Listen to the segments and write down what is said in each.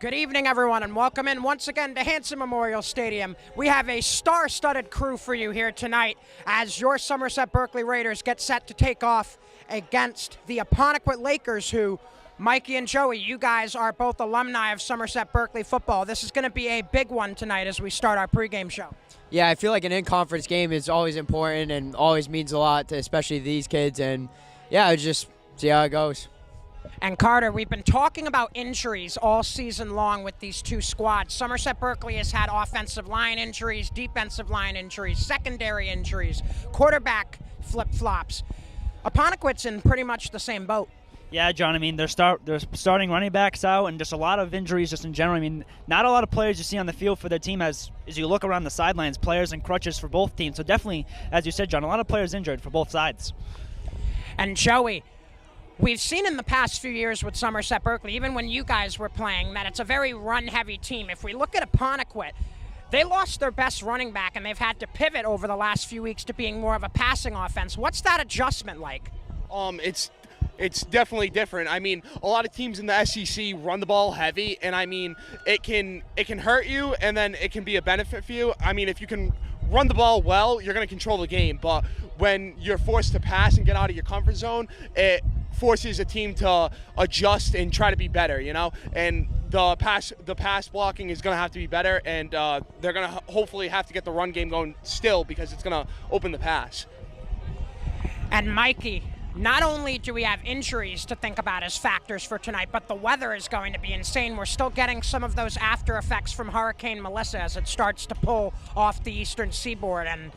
Good evening, everyone, and welcome in once again to Hanson Memorial Stadium. We have a star-studded crew for you here tonight as your Somerset Berkley Raiders get set to take off against the Apponnequet Lakers, who, Mikey and Joey, you guys are both alumni of Somerset Berkley football. This is going to be a big one tonight as we start our pregame show. Yeah, I feel like an in-conference game is always important and always means a lot to especially these kids. And, yeah, just see how it goes. And Carter, we've been talking about injuries all season long with these two squads. Somerset Berkley has had offensive line injuries, defensive line injuries, secondary injuries, quarterback flip-flops. Apponnequet's in pretty much the same boat. Yeah, John, I mean, they're starting running backs out and just a lot of injuries just in general. I mean, not a lot of players you see on the field for their team as you look around the sidelines, players and crutches for both teams. So definitely, as you said, John, a lot of players injured for both sides. And Joey, we've seen in the past few years with Somerset Berkley, even when you guys were playing, that it's a very run-heavy team. If we look at Apponnequet, they lost their best running back, and they've had to pivot over the last few weeks to being more of a passing offense. What's that adjustment like? It's definitely different. I mean, a lot of teams in the SEC run the ball heavy, and I mean, it can hurt you, and then it can be a benefit for you. I mean, if you can run the ball well, you're going to control the game. But when you're forced to pass and get out of your comfort zone, it forces a team to adjust and try to be better, you know? And the pass blocking is going to have to be better, and they're going to hopefully have to get the run game going still because it's going to open the pass. And Mikey, not only do we have injuries to think about as factors for tonight, but the weather is going to be insane. We're still getting some of those after effects from Hurricane Melissa as it starts to pull off the eastern seaboard, and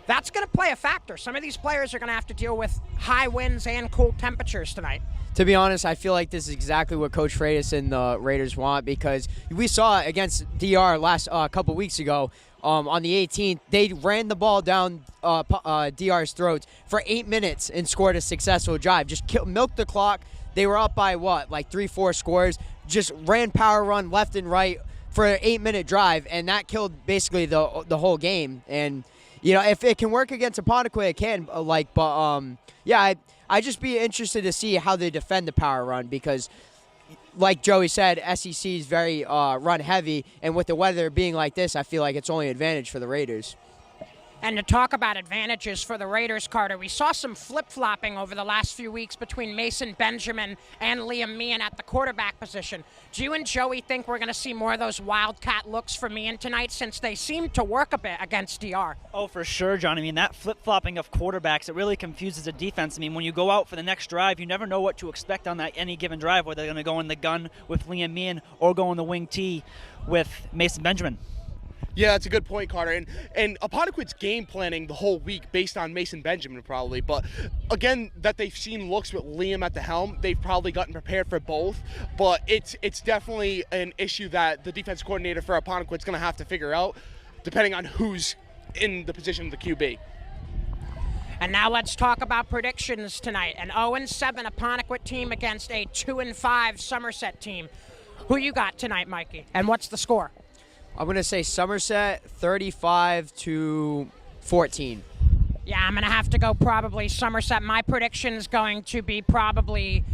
that's going to play a factor. Some of these players are going to have to deal with high winds and cool temperatures tonight. To be honest, I feel like this is exactly what Coach Freitas and the Raiders want, because we saw it against DR last couple weeks ago. On the 18th, they ran the ball down DR's throats for 8 minutes and scored a successful drive. Just milked the clock. They were up by, 3-4 scores. Just ran power run left and right for an 8-minute drive, and that killed basically the whole game. And, you know, if it can work against Apponnequet, it can. I'd just be interested to see how they defend the power run because, like Joey said, SEC is very run-heavy, and with the weather being like this, I feel like it's only an advantage for the Raiders. And to talk about advantages for the Raiders, Carter, we saw some flip-flopping over the last few weeks between Mason Benjamin and Liam Meehan at the quarterback position. Do you and Joey think we're going to see more of those wildcat looks from Meehan tonight since they seem to work a bit against DR? Oh, for sure, John. I mean, that flip-flopping of quarterbacks, it really confuses the defense. I mean, when you go out for the next drive, you never know what to expect on that any given drive, whether they're going to go in the gun with Liam Meehan or go in the wing tee with Mason Benjamin. Yeah, that's a good point, Carter. And Apponnequet's game planning the whole week based on Mason Benjamin probably. But again, that they've seen looks with Liam at the helm, they've probably gotten prepared for both. But it's definitely an issue that the defense coordinator for Apponnequet's going to have to figure out, depending on who's in the position of the QB. And now let's talk about predictions tonight. An 0-7 Apponnequet team against a 2-5 Somerset team. Who you got tonight, Mikey? And what's the score? I'm going to say Somerset 35-14. Yeah, I'm going to have to go probably Somerset. My prediction is going to be probably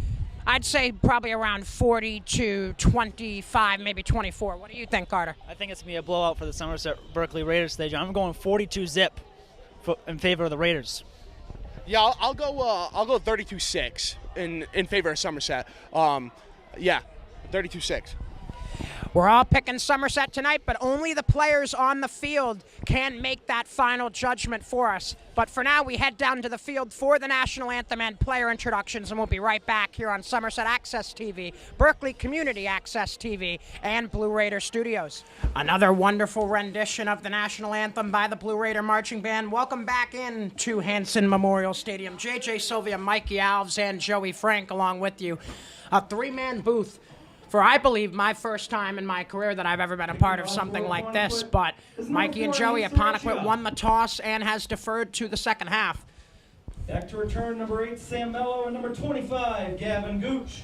around 40-25, maybe 24. What do you think, Carter? I think it's going to be a blowout for the Somerset Berkley Raiders today, John. I'm going 42-zip in favor of the Raiders. Yeah, I'll go 32-6 in favor of Somerset. 32-6. We're all picking Somerset tonight, but only the players on the field can make that final judgment for us. But for now, we head down to the field for the national anthem and player introductions, and we'll be right back here on Somerset Access TV, Berkley Community Access TV, and Blue Raider Studios. Another wonderful rendition of the national anthem by the Blue Raider Marching Band. Welcome back in to Hanson Memorial Stadium. JJ Sylvia, Mikey Alves, and Joey Frank along with you. A three-man booth for, I believe, my first time in my career that I've ever been a part of something like this. But Mikey and Joey, Apponnequet won the toss and has deferred to the second half. Back to return, number 8, Sam Mello, and number 25, Gavin Gooch.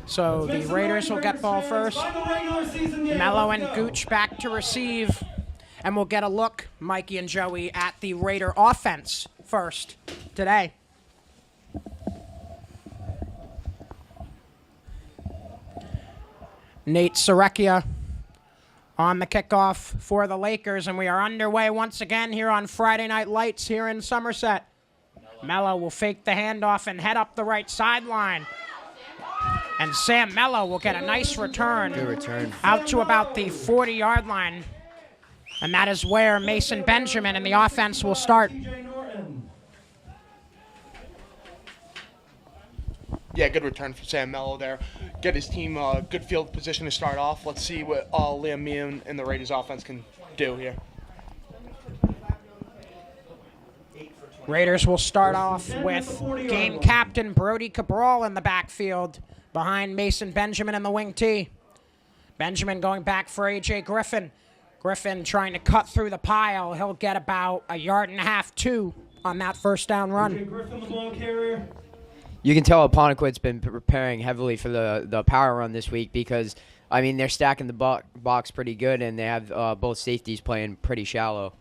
So the Raiders will get ball first. Mello and Gooch back to receive. And we'll get a look, Mikey and Joey, at the Raider offense first today. Nate Sarecchia on the kickoff for the Lakers, and we are underway once again here on Friday Night Lights here in Somerset. Mello will fake the handoff and head up the right sideline. And Sam Mello will get a nice return. Good return. Out to about the 40-yard line. And that is where Mason Benjamin and the offense will start. Yeah, good return for Sam Mello there. Get his team good field position to start off. Let's see what Liam Meehan and the Raiders offense can do here. Raiders will start off with game captain Brody Cabral in the backfield behind Mason Benjamin in the wing T. Benjamin going back for A.J. Griffin. Griffin trying to cut through the pile. He'll get about a yard and a half, 2 on that first down run. Griffin, the ball carrier. You can tell Apponnequet's been preparing heavily for the power run this week because, I mean, they're stacking the box pretty good, and they have both safeties playing pretty shallow.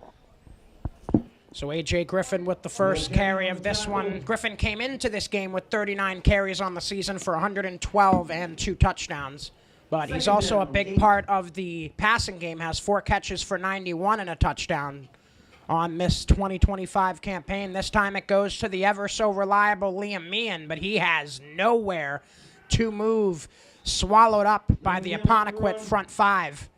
So A.J. Griffin with the first carry of this one. Griffin came into this game with 39 carries on the season for 112 and 2 touchdowns. But he's also a big part of the passing game, has 4 catches for 91 and a touchdown on this 2025 campaign. This time it goes to the ever-so-reliable Liam Meehan, but he has nowhere to move, swallowed up by the Apponnequet front 5.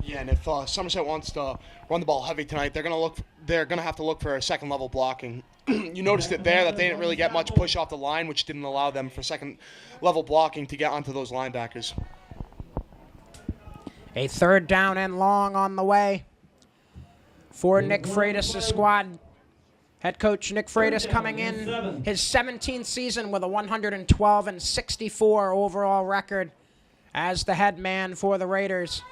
Yeah, and if Somerset wants to run the ball heavy tonight, they're gonna have to look for a second level blocking. You noticed it there that they didn't really get much push off the line, which didn't allow them for second level blocking to get onto those linebackers. A third down and long on the way for Nick Freitas' squad. Head coach Nick Freitas coming in his 17th season with a 112 and 64 overall record as the head man for the Raiders.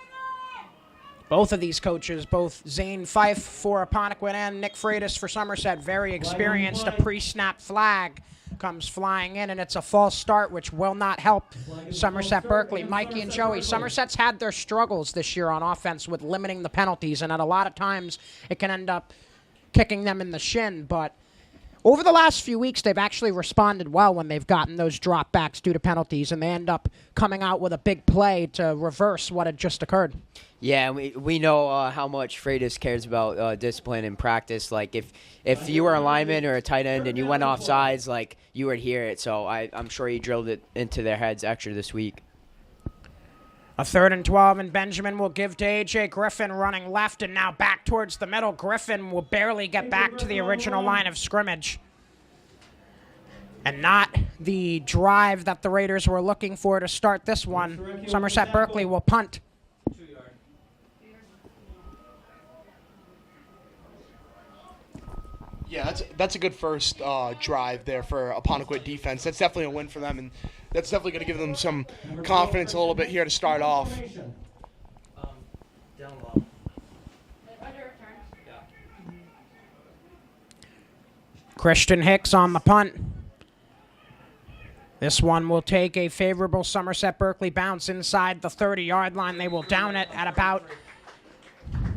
Both of these coaches, both Zane Fife for Apponnequet and Nick Freitas for Somerset, very experienced. A pre-snap flag comes flying in, and it's a false start, which will not help Somerset Berkley. Mikey and Joey, Somerset's had their struggles this year on offense with limiting the penalties, and at a lot of times it can end up kicking them in the shin, but over the last few weeks, they've actually responded well when they've gotten those dropbacks due to penalties, and they end up coming out with a big play to reverse what had just occurred. Yeah, we know how much Freitas cares about discipline in practice. Like, if you were a lineman or a tight end and you went off sides, like, you would hear it. So I'm sure he drilled it into their heads extra this week. A 3rd and 12, and Benjamin will give to A.J. Griffin running left and now back towards the middle. Griffin will barely get back to the original line of scrimmage. And not the drive that the Raiders were looking for to start this one. Somerset Berkley will punt. Yeah, that's a good first drive there for Apponnequet defense. That's definitely a win for them, and that's definitely going to give them some confidence a little bit here to start off. Christian Hicks on the punt. This one will take a favorable Somerset Berkley bounce inside the 30-yard line. They will down it at about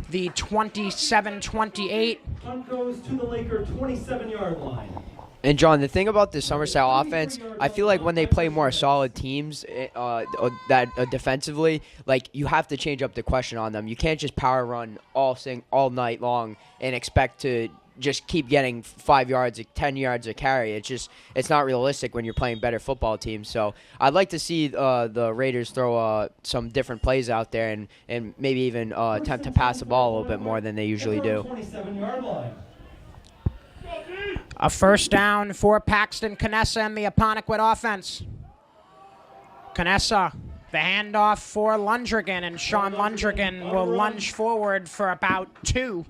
the 27-28. Punt goes to the Laker 27-yard line. And, John, the thing about the Somerset offense, I feel like when they play more solid teams defensively, like, you have to change up the question on them. You can't just power run all night long and expect to just keep getting 5 yards, 10 yards a carry. It's not realistic when you're playing better football teams. So I'd like to see the Raiders throw some different plays out there and maybe even attempt to pass the ball a little bit more than they usually do. 27-yard line. A first down for Paxton Canessa and the Apponnequet offense. Canessa, the handoff for Lundrigan, and Sean Lundrigan will lunge forward for about 2.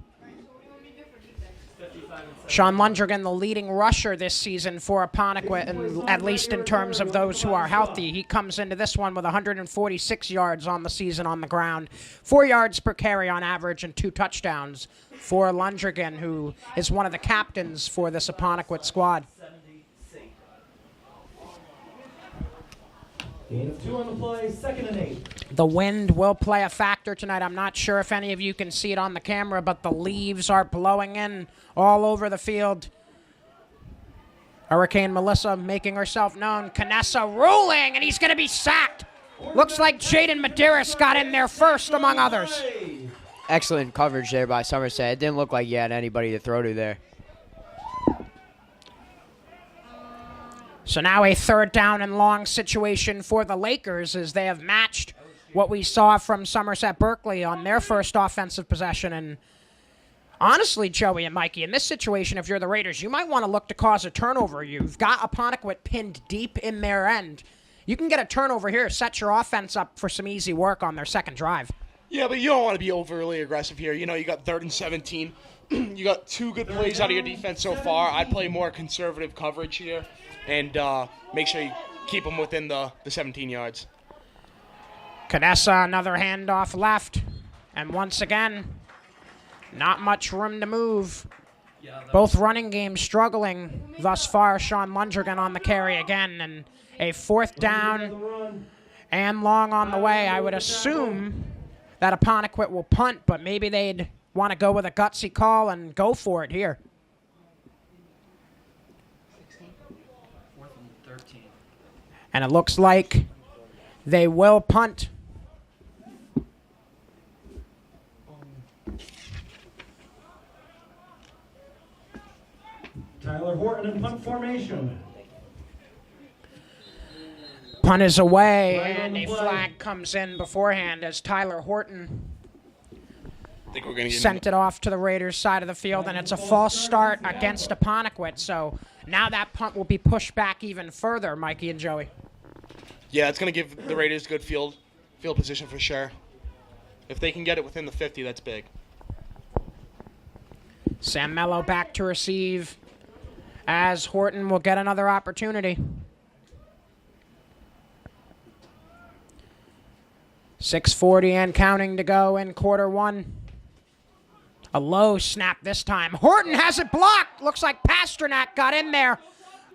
Sean Lundrigan, the leading rusher this season for Apponnequet, and at least in terms of those who are healthy. He comes into this one with 146 yards on the season on the ground, 4 yards per carry on average, and 2 touchdowns for Lundrigan, who is one of the captains for this Apponnequet squad. Gain of 2 on the play, 2nd and 8. The wind will play a factor tonight. I'm not sure if any of you can see it on the camera, but the leaves are blowing in all over the field. Hurricane Melissa making herself known. Canessa rolling, and he's going to be sacked. Looks like Jaden Medeiros got in there first, among others. Excellent coverage there by Somerset. It didn't look like you had anybody to throw to there. So now a 3rd down and long situation for the Lakers as they have matched what we saw from Somerset Berkley on their first offensive possession. And honestly, Joey and Mikey, in this situation, if you're the Raiders, you might want to look to cause a turnover. You've got Apponnequet pinned deep in their end. You can get a turnover here, set your offense up for some easy work on their second drive. Yeah, but you don't want to be overly aggressive here. You know, you got 3rd and 17. You got 2 good plays out of your defense so far. I'd play more conservative coverage here and make sure you keep them within the 17 yards. Canessa, another handoff left. And once again, not much room to move. Both running games struggling thus far. Sean Lundgren on the carry again. And a 4th down and long on the way. I would assume that Apponnequet will punt, but maybe they'd want to go with a gutsy call and go for it here. 4th and 13. And it looks like they will punt. Tyler Horton in punt formation. Punt is away, Flag on and the a play. flag comes in beforehand as Tyler Horton I think we're going to get sent it off to the Raiders' side of the field, and it's a false start against Apponnequet. So now that punt will be pushed back even further, Mikey and Joey. Yeah, it's going to give the Raiders good field position for sure. If they can get it within the 50, that's big. Sam Mello back to receive as Horton will get another opportunity. 6:40 and counting to go in quarter one. A low snap this time. Horton has it blocked. Looks like Pasternak got in there.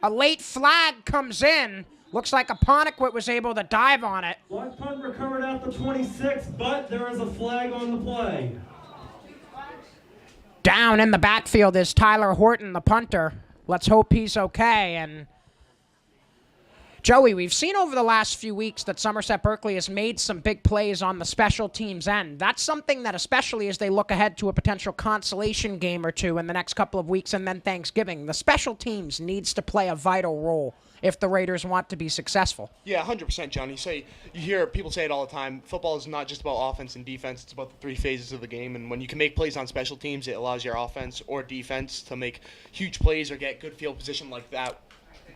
A late flag comes in. Looks like Apponnequet was able to dive on it. Block punt recovered at the 26, but there is a flag on the play. Down in the backfield is Tyler Horton, the punter. Let's hope he's okay. And Joey, we've seen over the last few weeks that Somerset Berkley has made some big plays on the special teams end. That's something that, especially as they look ahead to a potential consolation game or two in the next couple of weeks and then Thanksgiving, the special teams needs to play a vital role if the Raiders want to be successful. Yeah, 100%, John. You hear people say it all the time. Football is not just about offense and defense. It's about the 3 phases of the game. And when you can make plays on special teams, it allows your offense or defense to make huge plays or get good field position like that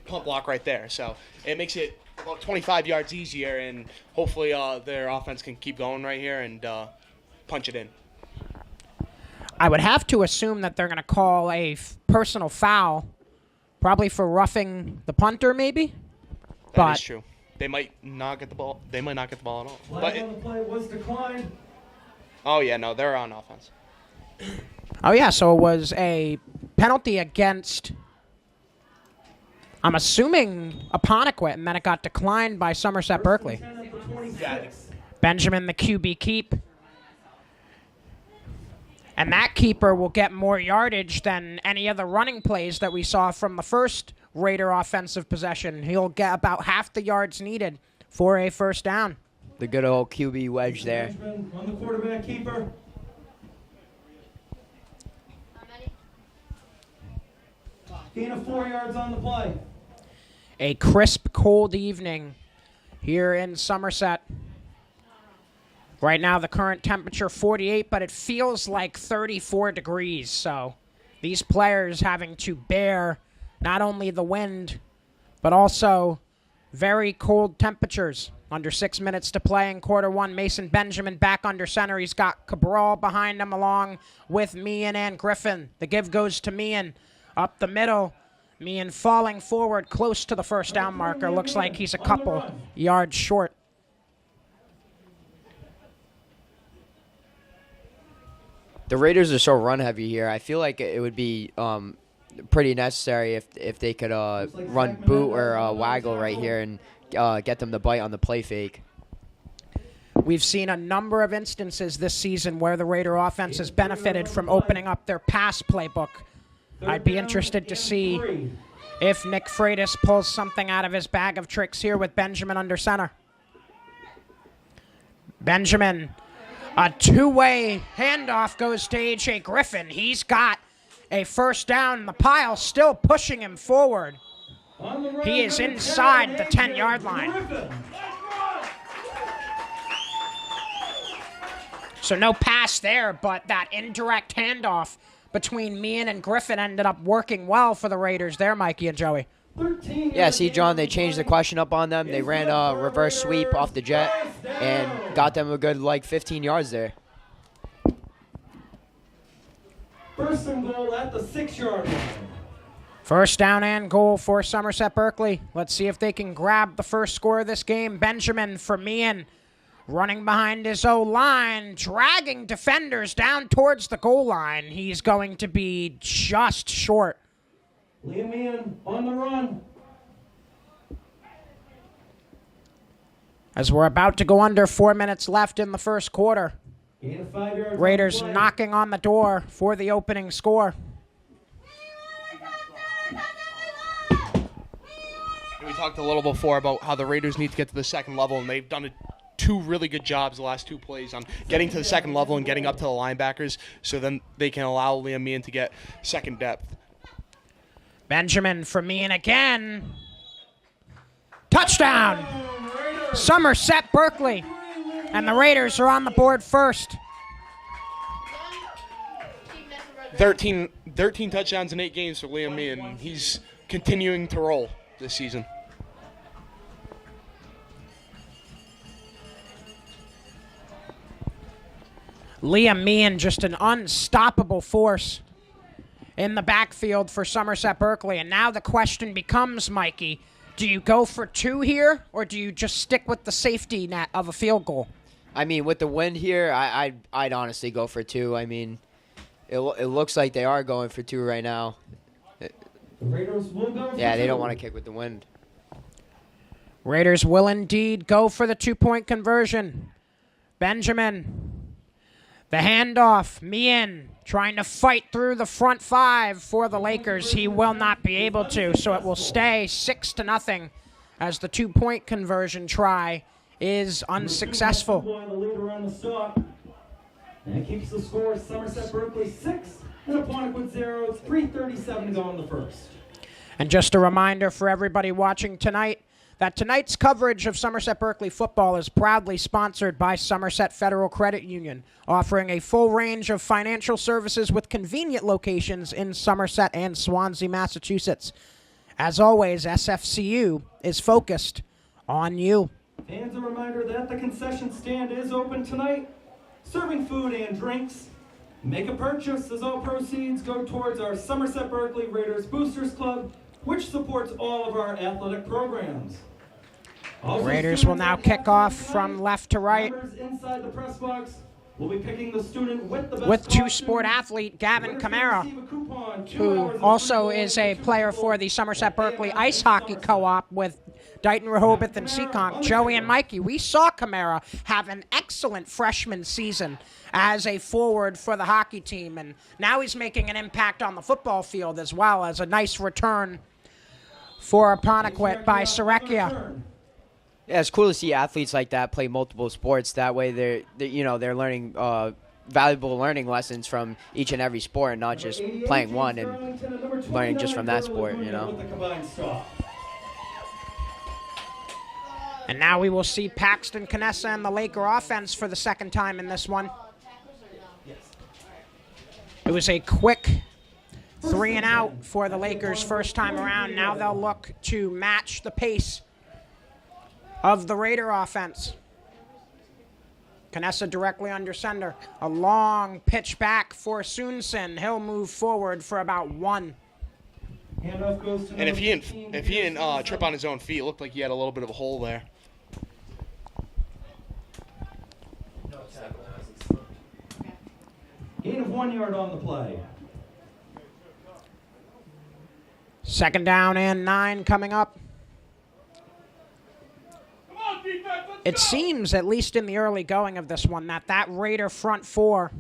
punt block right there. So it makes it about 25 yards easier, and hopefully their offense can keep going right here and punch it in. I would have to assume that they're going to call a personal foul, probably for roughing the punter, maybe. That is true. They might not get the ball. They might not get the ball at all. Flag on the play was declined. Oh yeah, no, they're on offense. Oh yeah, so it was a penalty against, I'm assuming, Apponnequet, and then it got declined by Somerset Berkley. 10 at the 26. Benjamin, the QB keep. And that keeper will get more yardage than any of the running plays that we saw from the first Raider offensive possession. He'll get about half the yards needed for a first down. The good old QB wedge there. Benjamin on the quarterback keeper. Gain of 4 yards on the play. A crisp, cold evening here in Somerset. Right now, the current temperature 48, but it feels like 34 degrees. So these players having to bear not only the wind, but also very cold temperatures. Under 6 minutes to play in quarter one. Mason Benjamin back under center. He's got Cabral behind him along with Meehan and Griffin. The give goes to Meehan up the middle. Meehan falling forward close to the first down marker. Looks like he's a couple yards short. The Raiders are so run heavy here. I feel like it would be pretty necessary if they could run boot or waggle right here and get them to bite on the play fake. We've seen a number of instances this season where the Raider offense has benefited from opening up their pass playbook. I'd be interested to see if Nick Freitas pulls something out of his bag of tricks here with Benjamin under center. Benjamin, a two-way handoff goes to A.J. Griffin. He's got a first down. The pile still pushing him forward. He is inside the 10-yard line. So no pass there, but that indirect handoff between Meehan and Griffin ended up working well for the Raiders there, Mikey and Joey. Yeah, see, John, they changed the question up on them. They ran a reverse sweep off the jet and got them a good, 15 yards there. First and goal at the 6-yard line. First down and goal for Somerset Berkley. Let's see if they can grab the first score of this game. Benjamin for Meehan, running behind his O-line, dragging defenders down towards the goal line. He's going to be just short. Liam Meehan on the run. As we're about to go under 4 minutes left in the first quarter. Gain of 5 yards. Raiders knocking on the door for the opening score. We talked a little before about how the Raiders need to get to the second level, and they've done two really good jobs the last two plays on getting to the second level and getting up to the linebackers, so then they can allow Liam Meehan to get second depth. Benjamin for Meehan again. Touchdown! Somerset Berkley. And the Raiders are on the board first. 13 touchdowns in 8 games for Liam Meehan. He's continuing to roll this season. Liam Meehan, just an unstoppable force in the backfield for Somerset Berkley. And now the question becomes, Mikey, do you go for 2 here, or do you just stick with the safety net of a field goal? I mean, with the wind here, I'd honestly go for 2. I mean, it looks like they are going for 2 right now. The Raiders will go for Yeah, they don't 2. want to kick with the wind. Raiders will indeed go for the 2-point conversion. Benjamin, the handoff. Meehan trying to fight through the front 5 for the Lakers. He will not be able to, so it will stay 6-0 as the 2-point conversion try is unsuccessful. The leader on the stop. And it keeps the score Somerset Berkley 6 and Apponnequet 0. 3:37 to go in the first. And just a reminder for everybody watching tonight that tonight's coverage of Somerset Berkley football is proudly sponsored by Somerset Federal Credit Union, offering a full range of financial services with convenient locations in Somerset and Swansea, Massachusetts. As always, SFCU is focused on you. And a reminder that the concession stand is open tonight, serving food and drinks. Make a purchase as all proceeds go towards our Somerset Berkley Raiders Boosters Club, which supports all of our athletic programs. Also, Raiders will now kick off from left to right members inside the press box will be picking the student with the best with costume. two-sport athlete Gavin Winners will Kamara, receive a coupon, 2 who hours of also football is a and player two for the Somerset Berkley Ice Hockey Co-op with Dighton, Rehoboth, and Seekonk. Joey and Mikey, we saw Kamara have an excellent freshman season as a forward for the hockey team, and now he's making an impact on the football field as well as a nice return for Apponnequet by Serecchia. Yeah, it's cool to see athletes like that play multiple sports. That way, they're learning valuable learning lessons from each and every sport, and not just playing one and learning just from that sport. And now we will see Paxton Canessa and the Laker offense for the second time in this one. It was a quick 3-and-out for the Lakers first time around. Now they'll look to match the pace of the Raider offense. Canessa directly under center. A long pitch back for Soonson. He'll move forward for about 1. And if he didn't trip on his own feet, it looked like he had a little bit of a hole there. Gain of 1 yard on the play. Second down and 9 coming up. It seems, at least in the early going of this one, that Raider front 4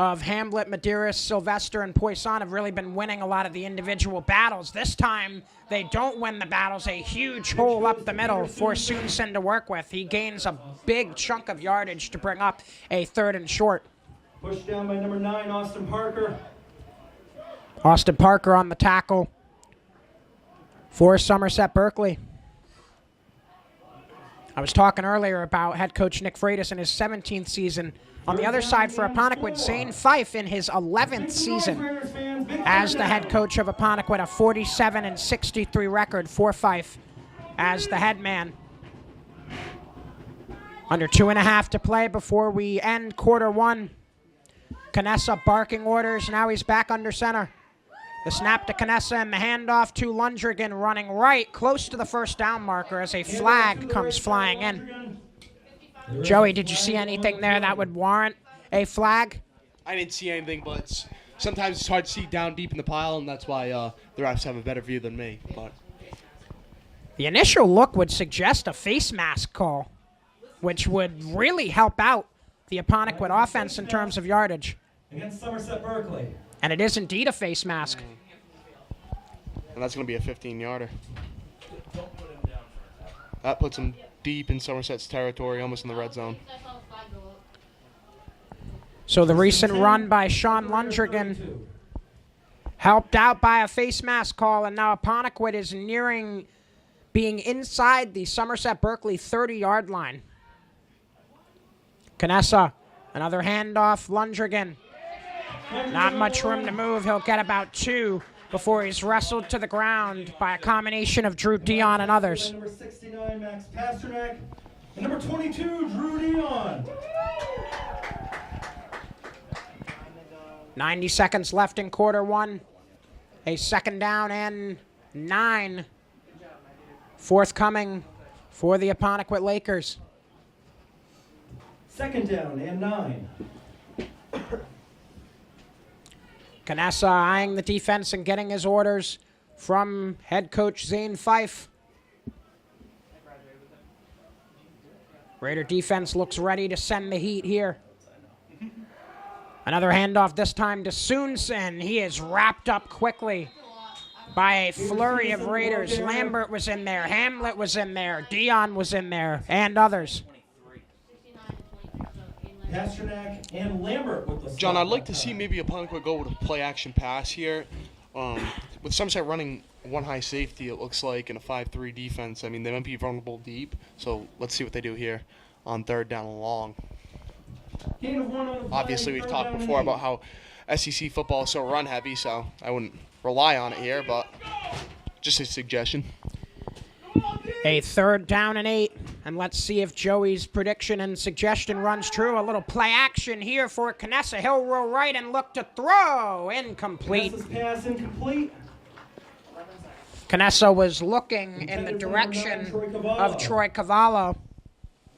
of Hamlet, Medeiros, Sylvester, and Poisson have really been winning a lot of the individual battles. This time, they don't win the battles. A huge hole up the middle for Soonson to work with. He gains a big chunk of yardage to bring up a 3rd and short. Pushed down by number 9, Austin Parker. Austin Parker on the tackle for Somerset Berkley. I was talking earlier about head coach Nick Freitas in his 17th season. On the other side for Apponnequet, Zane Fife in his 11th season as the head coach of Apponnequet, a 47-63 record for Fife as the head man. Under 2.5 to play before we end quarter 1. Canessa barking orders. Now he's back under center. The snap to Canessa and the handoff to Lundrigan, running right close to the first down marker as a flag comes flying in. Joey, did you see anything there that would warrant a flag? I didn't see anything, but sometimes it's hard to see down deep in the pile, and that's why the refs have a better view than me. But the initial look would suggest a face mask call, which would really help out the Apponnequet offense in terms of yardage. Against Somerset Berkley. And it is indeed a face mask. And that's going to be a 15-yarder. That puts him deep in Somerset's territory, almost in the red zone. So the recent run by Sean Lundrigan helped out by a face mask call, and now Apponnequet is nearing being inside the Somerset Berkley 30-yard line. Canessa, another handoff, Lundrigan. Not much room to move. He'll get about 2 before he's wrestled to the ground by a combination of Drew Dion and others. Number 69, Max Pasternak. And number 22, Drew Dion. 90 seconds left in quarter 1. A 2nd down and 9 forthcoming for the Apponnequet Lakers. 2nd down and 9. Canessa eyeing the defense and getting his orders from head coach Zane Fife. Raider defense looks ready to send the heat here. Another handoff, this time to Soonson. He is wrapped up quickly by a flurry of Raiders. Lambert was in there, Hamlet was in there, Dion was in there, and others. Pasternak and Lambert with the John, I'd like to see maybe Apponnequet go with a play-action pass here. With Somerset running one high safety, it looks like, in a 5-3 defense. I mean, they might be vulnerable deep, so let's see what they do here on 3rd down and long. Obviously, we've talked before about how SEC football is so run-heavy, so I wouldn't rely on it here, but just a suggestion. A 3rd down and 8, and let's see if Joey's prediction and suggestion runs true. A little play action here for Canessa. He'll roll right and look to throw. Incomplete. Canessa's pass incomplete. Canessa was looking in the direction of Troy Cavallo,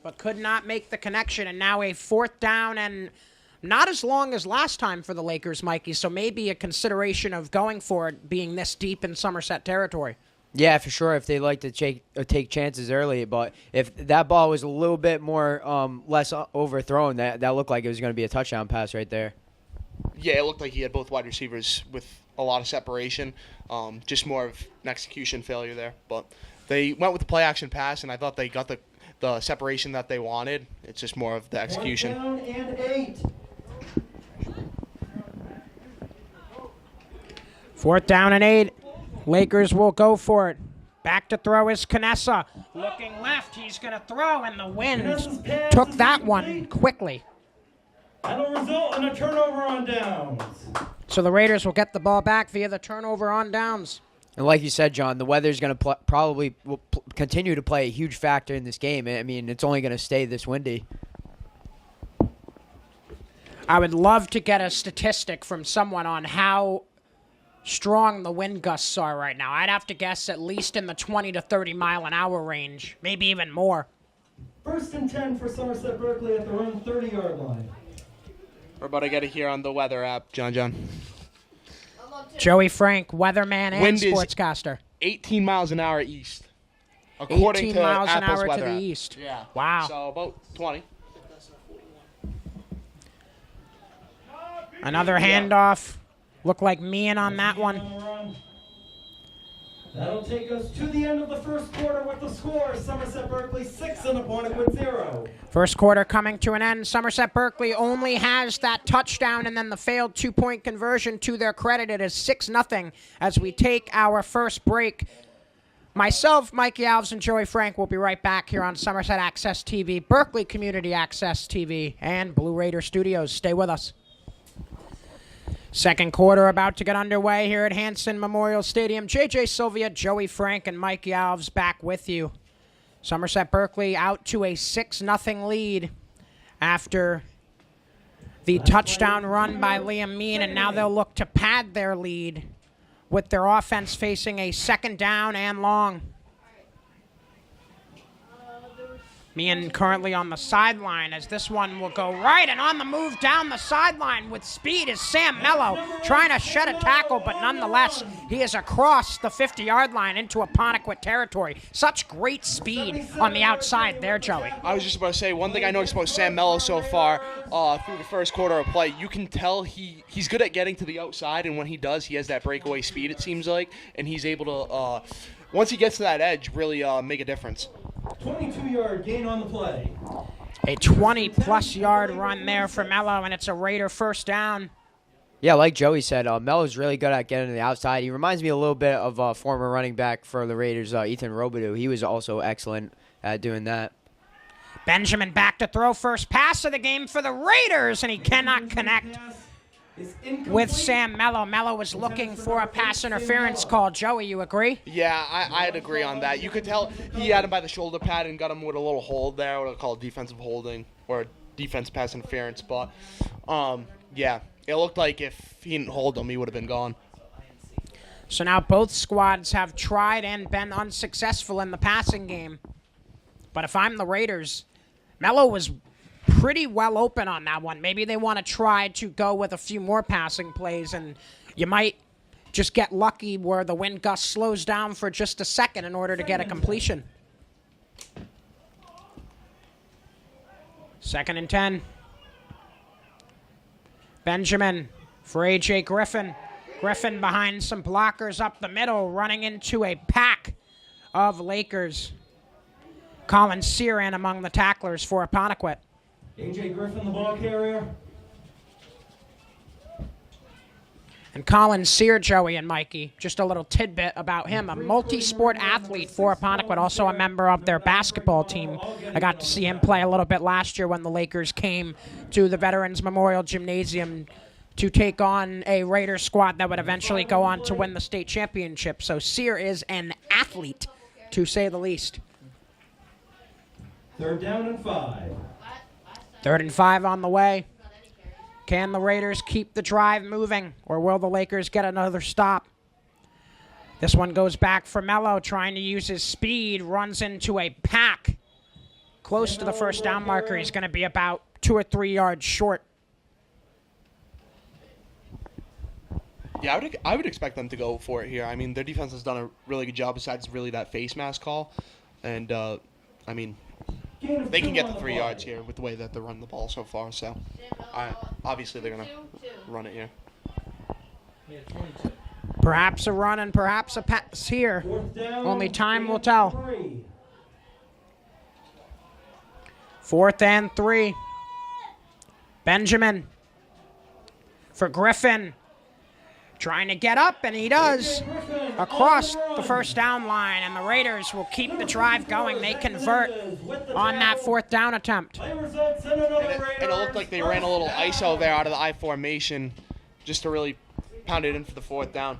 but could not make the connection. And now a 4th down and not as long as last time for the Lakers, Mikey, so maybe a consideration of going for it being this deep in Somerset territory. Yeah, for sure, if they like to take chances early. But if that ball was a little bit more less overthrown, that looked like it was going to be a touchdown pass right there. Yeah, it looked like he had both wide receivers with a lot of separation. Just more of an execution failure there. But they went with the play-action pass, and I thought they got the separation that they wanted. It's just more of the execution. 4th down and 8. 4th down and 8. Lakers will go for it. Back to throw is Canessa. Looking left, he's going to throw, and the wind took that one quickly. That'll result in a turnover on downs. So the Raiders will get the ball back via the turnover on downs. And like you said, John, the weather's going to probably continue to play a huge factor in this game. I mean, it's only going to stay this windy. I would love to get a statistic from someone on how strong the wind gusts are right now. I'd have to guess at least in the 20 to 30 mile an hour range, maybe even more. 1st and 10 for Somerset Berkley at their own 30-yard line. We're about to get it here on the weather app, John. Joey Frank, weatherman and Wind is sportscaster. 18 miles an hour east, according 18 to miles an Apple's hour to weather the app. east. Yeah. Wow. So about 20. Another handoff. Looked like Meehan on that one. That'll take us to the end of the first quarter with the score. Somerset Berkley 6 and Apponnequet 0. First quarter coming to an end. Somerset Berkley only has that touchdown and then the failed 2-point conversion. To their credit, it is 6-0 as we take our first break. Myself, Mikey Alves, and Joey Frank will be right back here on Somerset Access TV, Berkeley Community Access TV, and Blue Raider Studios. Stay with us. Second quarter about to get underway here at Hanson Memorial Stadium. JJ Sylvia, Joey Frank, and Mikey Alves back with you. Somerset Berkley out to a 6-0 lead after the touchdown run by Liam Meehan, and now they'll look to pad their lead with their offense facing a second down and long. Meehan currently on the sideline as this one will go right, and on the move down the sideline with speed is Sam Mello trying to shed a tackle, but nonetheless he is across the 50-yard line into Apponnequet territory. Such great speed on the outside there, Joey. I was just about to say, one thing I noticed about Sam Mello so far through the first quarter of play, you can tell he's good at getting to the outside, and when he does, he has that breakaway speed, it seems like, and he's able to, once he gets to that edge, really make a difference. 22-yard gain on the play. A 20-plus yard run there for Mello, and it's a Raider first down. Yeah, like Joey said, Melo's really good at getting to the outside. He reminds me a little bit of former running back for the Raiders, Ethan Robidoux. He was also excellent at doing that. Benjamin back to throw, first pass of the game for the Raiders, and he cannot connect with Sam Mello. Mello was looking for a pass interference call. Joey, you agree? Yeah, I'd agree on that. You could tell he had him by the shoulder pad and got him with a little hold there, what I call defensive holding or defense pass interference. But, yeah, it looked like if he didn't hold him, he would have been gone. So now both squads have tried and been unsuccessful in the passing game. But if I'm the Raiders, Mello was pretty well open on that one. Maybe they want to try to go with a few more passing plays, and you might just get lucky where the wind gust slows down for just a second in order to get a completion. 2nd and 10. Benjamin for A.J. Griffin. Griffin behind some blockers up the middle, running into a pack of Lakers. Colin Sear in among the tacklers for Apponnequet. A.J. Griffin, the ball carrier. And Colin Sear, Joey and Mikey, just a little tidbit about him, a multi-sport athlete for Apponnequet, also a member of their basketball team. I got to see him play a little bit last year when the Lakers came to the Veterans Memorial Gymnasium to take on a Raiders squad that would eventually go on to win the state championship. So Sear is an athlete, to say the least. 3rd down and 5. 3rd and 5 on the way. Can the Raiders keep the drive moving, or will the Lakers get another stop? This one goes back for Mello, trying to use his speed, runs into a pack. Close to the first down marker. He's going to be about 2 or 3 yards short. Yeah, I would expect them to go for it here. I mean, their defense has done a really good job besides really that face mask call. And, I mean, they can get the 3 yards here with the way that they're running the ball so far. So, obviously, they're going to run it here. Perhaps a run and perhaps a pass here. Only time will tell. 4th and 3. Benjamin for Griffin. Trying to get up, and he does, across the first down line, and the Raiders will keep the drive going. They convert on that 4th down attempt. And it looked like they ran a little ISO there out of the I formation just to really pound it in for the 4th down.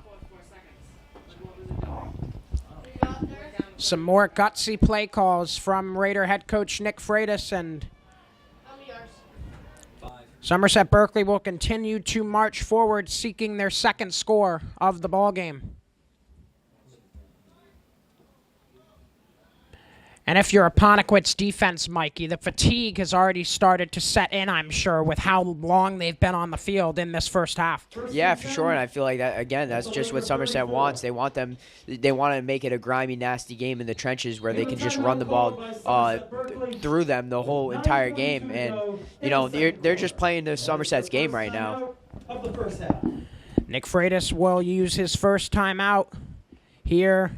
Some more gutsy play calls from Raider head coach Nick Freitas, and Somerset Berkley will continue to march forward, seeking their 2nd score of the ballgame. And if you're Apponnequet's defense, Mikey, the fatigue has already started to set in, I'm sure, with how long they've been on the field in this first half. Yeah, for sure, and I feel like that again. That's just what Somerset wants. They want to make it a grimy, nasty game in the trenches where they can just run the ball through them the whole entire game. And you know they're just playing the Somerset's game right now. of the first half. Nick Freitas will use his first timeout here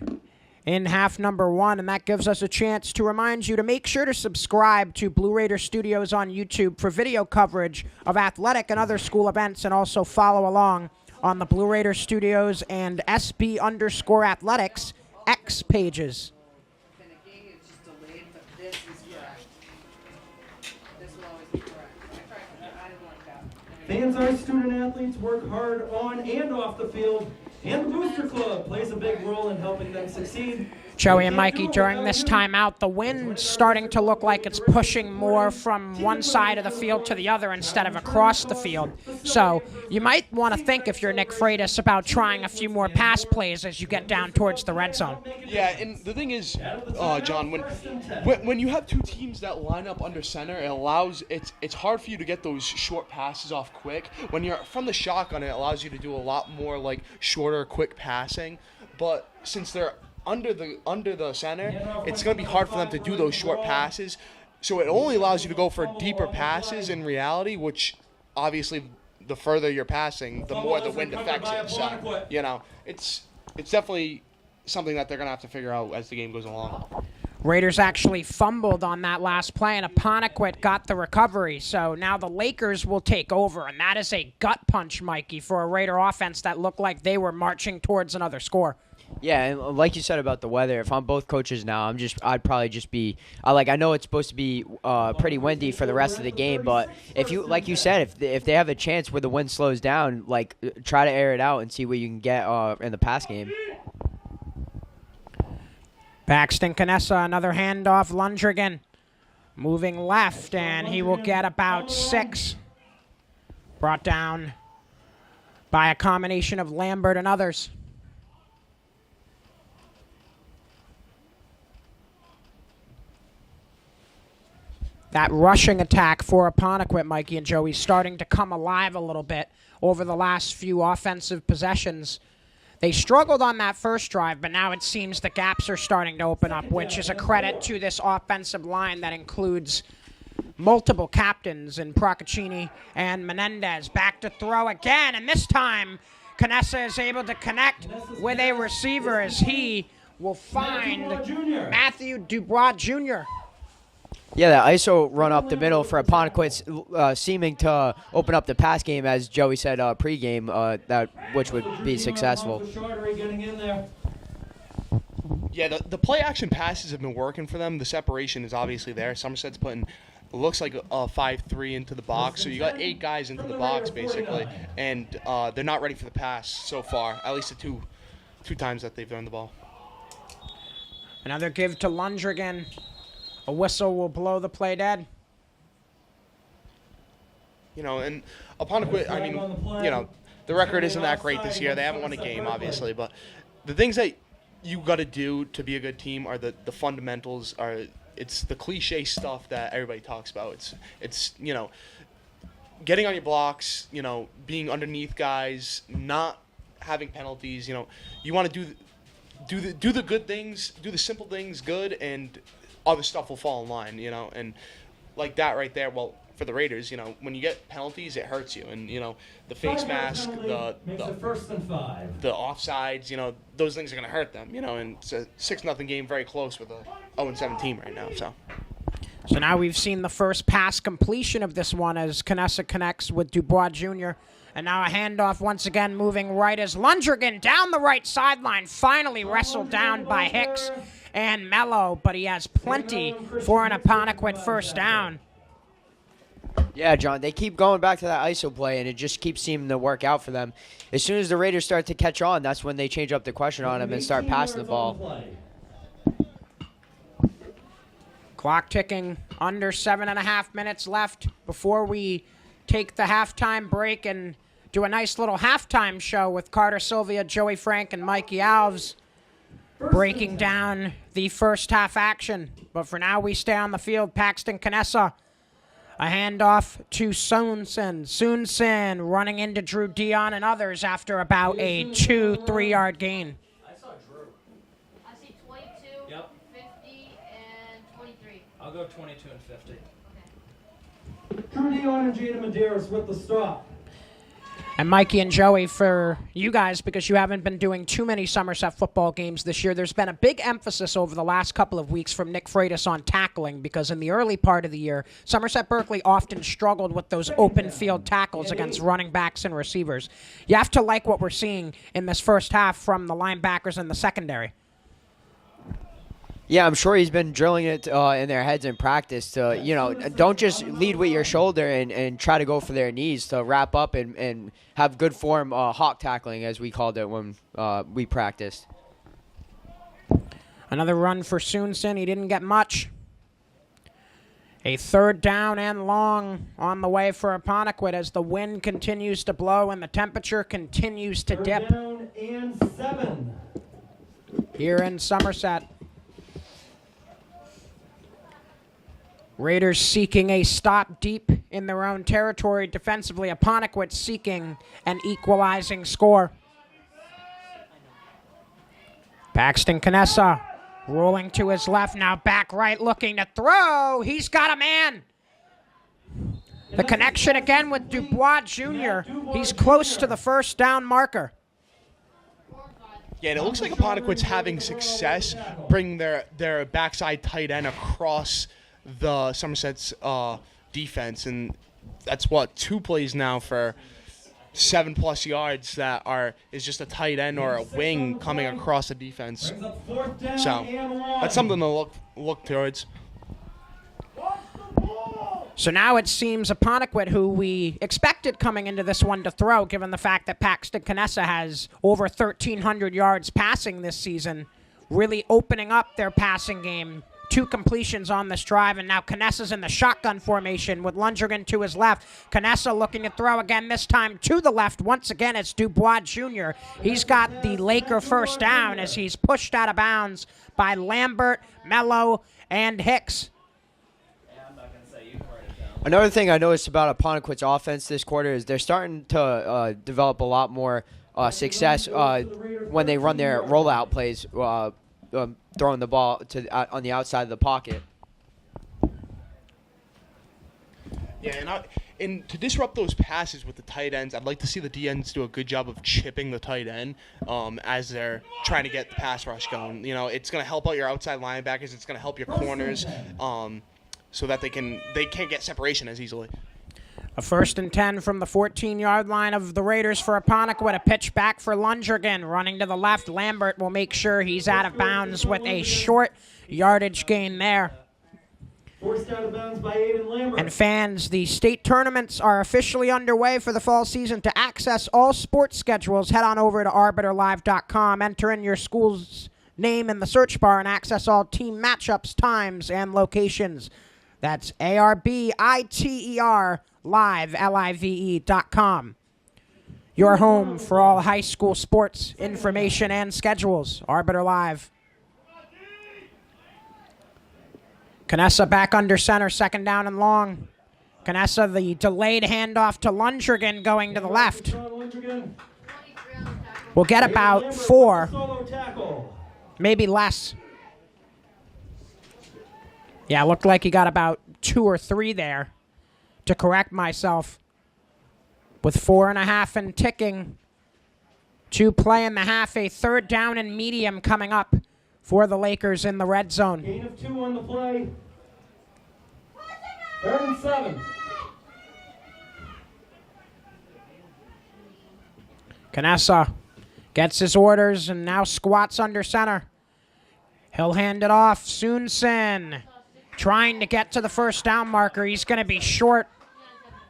in half number 1, and that gives us a chance to remind you to make sure to subscribe to Blue Raider Studios on YouTube for video coverage of athletic and other school events, and also follow along on the Blue Raider Studios and SB_athletics X pages. Fans are student athletes, work hard on and off the field, and the Booster Club plays a big role in helping them succeed. Joey and Mikey, during this timeout, the wind's starting to look like it's pushing more from one side of the field to the other instead of across the field. So you might want to think, if you're Nick Freitas, about trying a few more pass plays as you get down towards the red zone. Yeah, and the thing is, John, when you have two teams that line up under center, it's hard for you to get those short passes off quick. When you're from the shotgun, it allows you to do a lot more like shorter, quick passing. But since they're under the center, it's going to be hard for them to do those short passes. So it only allows you to go for deeper passes in reality, which obviously the further you're passing, the more the wind affects it. So, it's definitely something that they're going to have to figure out as the game goes along. Raiders actually fumbled on that last play, and Apponnequet got the recovery. So now the Lakers will take over, and that is a gut punch, Mikey, for a Raider offense that looked like they were marching towards another score. Yeah, and like you said about the weather, if I'm both coaches now, I'd probably just be I know it's supposed to be pretty windy for the rest of the game, but if you, like you said, if they have a chance where the wind slows down, like try to air it out and see what you can get in the pass game. Paxton Canessa, another handoff. Lundrigan moving left, and he will get about 6. Brought down by a combination of Lambert and others. That rushing attack for Apponnequet, Mikey and Joey, starting to come alive a little bit over the last few offensive possessions. They struggled on that first drive, but now it seems the gaps are starting to open up, which is a credit to this offensive line that includes multiple captains in Procaccini and Menendez. Back to throw again, and this time Canessa is able to connect with a receiver as he will find Matthew Dubois Jr. Yeah, that ISO run up the middle for Apponnequet seeming to open up the pass game, as Joey said pregame, which would be successful. Yeah, the play action passes have been working for them. The separation is obviously there. Somerset's putting, looks like a 5-3 into the box. So you got 8 guys into the box basically, and they're not ready for the pass so far. At least the two times that they've thrown the ball. Another give to Lundrigan. A whistle will blow the play dead. And Apponnequet, the record isn't that great this year. They haven't won a game, obviously, but the things that you got to do to be a good team are the fundamentals. It's the cliche stuff that everybody talks about. It's getting on your blocks, being underneath guys, not having penalties. You want to do the good things, do the simple things good, and other stuff will fall in line, and like that right there. Well, for the Raiders, when you get penalties, it hurts you, and the face mask, the first and 5. the offsides, those things are gonna hurt them, and it's a 6-0 game, very close with a 0-7 team right now. So now we've seen the first pass completion of this one as Canessa connects with Dubois Jr. And now a handoff once again moving right as Lundrigan down the right sideline, finally wrestled down by Hicks and Mello, but he has plenty for an Apponnequet first down. Yeah, John, they keep going back to that ISO play, and it just keeps seeming to work out for them. As soon as the Raiders start to catch on, that's when they change up the question on them and start passing the ball. Clock ticking, under 7.5 minutes left before we take the halftime break and do a nice little halftime show with Carter Sylvia, Joey Frank, and Mikey Alves breaking down the first half action. But for now, we stay on the field. Paxton Canessa, a handoff to Soonson. Soonson running into Drew Dion and others after about a 2-3 yard gain. I saw Drew. I see 22, 50, and 23. I'll go 22 and 50. Drew Dion and Jada Medeiros with the stop. And Mikey and Joey, for you guys, because you haven't been doing too many Somerset football games this year, there's been a big emphasis over the last couple of weeks from Nick Freitas on tackling, because in the early part of the year, Somerset Berkley often struggled with those open field tackles against running backs and receivers. You have to like what we're seeing in this first half from the linebackers and the secondary. Yeah, I'm sure he's been drilling it in their heads in practice to, don't just lead with your shoulder and try to go for their knees, to wrap up and have good form hawk tackling, as we called it when we practiced. Another run for Soonson. He didn't get much. A third down and long on the way for Apponnequet as the wind continues to blow and the temperature continues to dip. Third down and 7. Here in Somerset. Raiders seeking a stop deep in their own territory defensively. Apponnequet seeking an equalizing score. Paxton Canessa rolling to his left, now back right looking to throw. He's got a man. The connection again with Dubois Jr. He's close to the first down marker. Yeah, and it looks like Apponnequet's having success bringing their backside tight end across the Somerset's defense, and that's 2 plays now for 7+ yards is just a tight end or a wing coming across the defense. So that's something to look towards. So now it seems Apponnequet, who we expected coming into this one to throw, given the fact that Paxton Canessa has over 1,300 yards passing this season, really opening up their passing game. 2 completions on this drive, and now Canessa's in the shotgun formation with Lundgren to his left. Canessa looking to throw again, this time to the left. Once again, it's Dubois Jr. He's got the Laker first down as he's pushed out of bounds by Lambert, Mello, and Hicks. Another thing I noticed about Apponnequet's offense this quarter is they're starting to develop a lot more success when they run their rollout plays, throwing the ball on the outside of the pocket. Yeah, and to disrupt those passes with the tight ends, I'd like to see the D-ends do a good job of chipping the tight end as they're trying to get the pass rush going. It's going to help out your outside linebackers. It's going to help your corners so that they can't get separation as easily. A 1st and 10 from the 14-yard line of the Raiders for Apponnequet. A pitch back for Lundgren. Running to the left, Lambert will make sure he's out of bounds with a short yardage gain there. Forced out of bounds by Aiden Lambert. And fans, the state tournaments are officially underway for the fall season. To access all sports schedules, head on over to arbiterlive.com. Enter in your school's name in the search bar and access all team matchups, times, and locations. That's ARBITER Live, LIVE.com. Your home for all high school sports information and schedules. Arbiter Live. Canessa back under center, 2nd down and long. Canessa, the delayed handoff to Lundgren going to the left. We'll get about 4, maybe less. Yeah, looked like he got about 2 or 3 there. To correct myself, with 4.5 and ticking, 2 play in the half, a 3rd down and medium coming up for the Lakers in the red zone. Gain of 2 on the play. 3rd and 7. Canessa gets his orders and now squats under center. He'll hand it off. Soonson trying to get to the first down marker. He's going to be short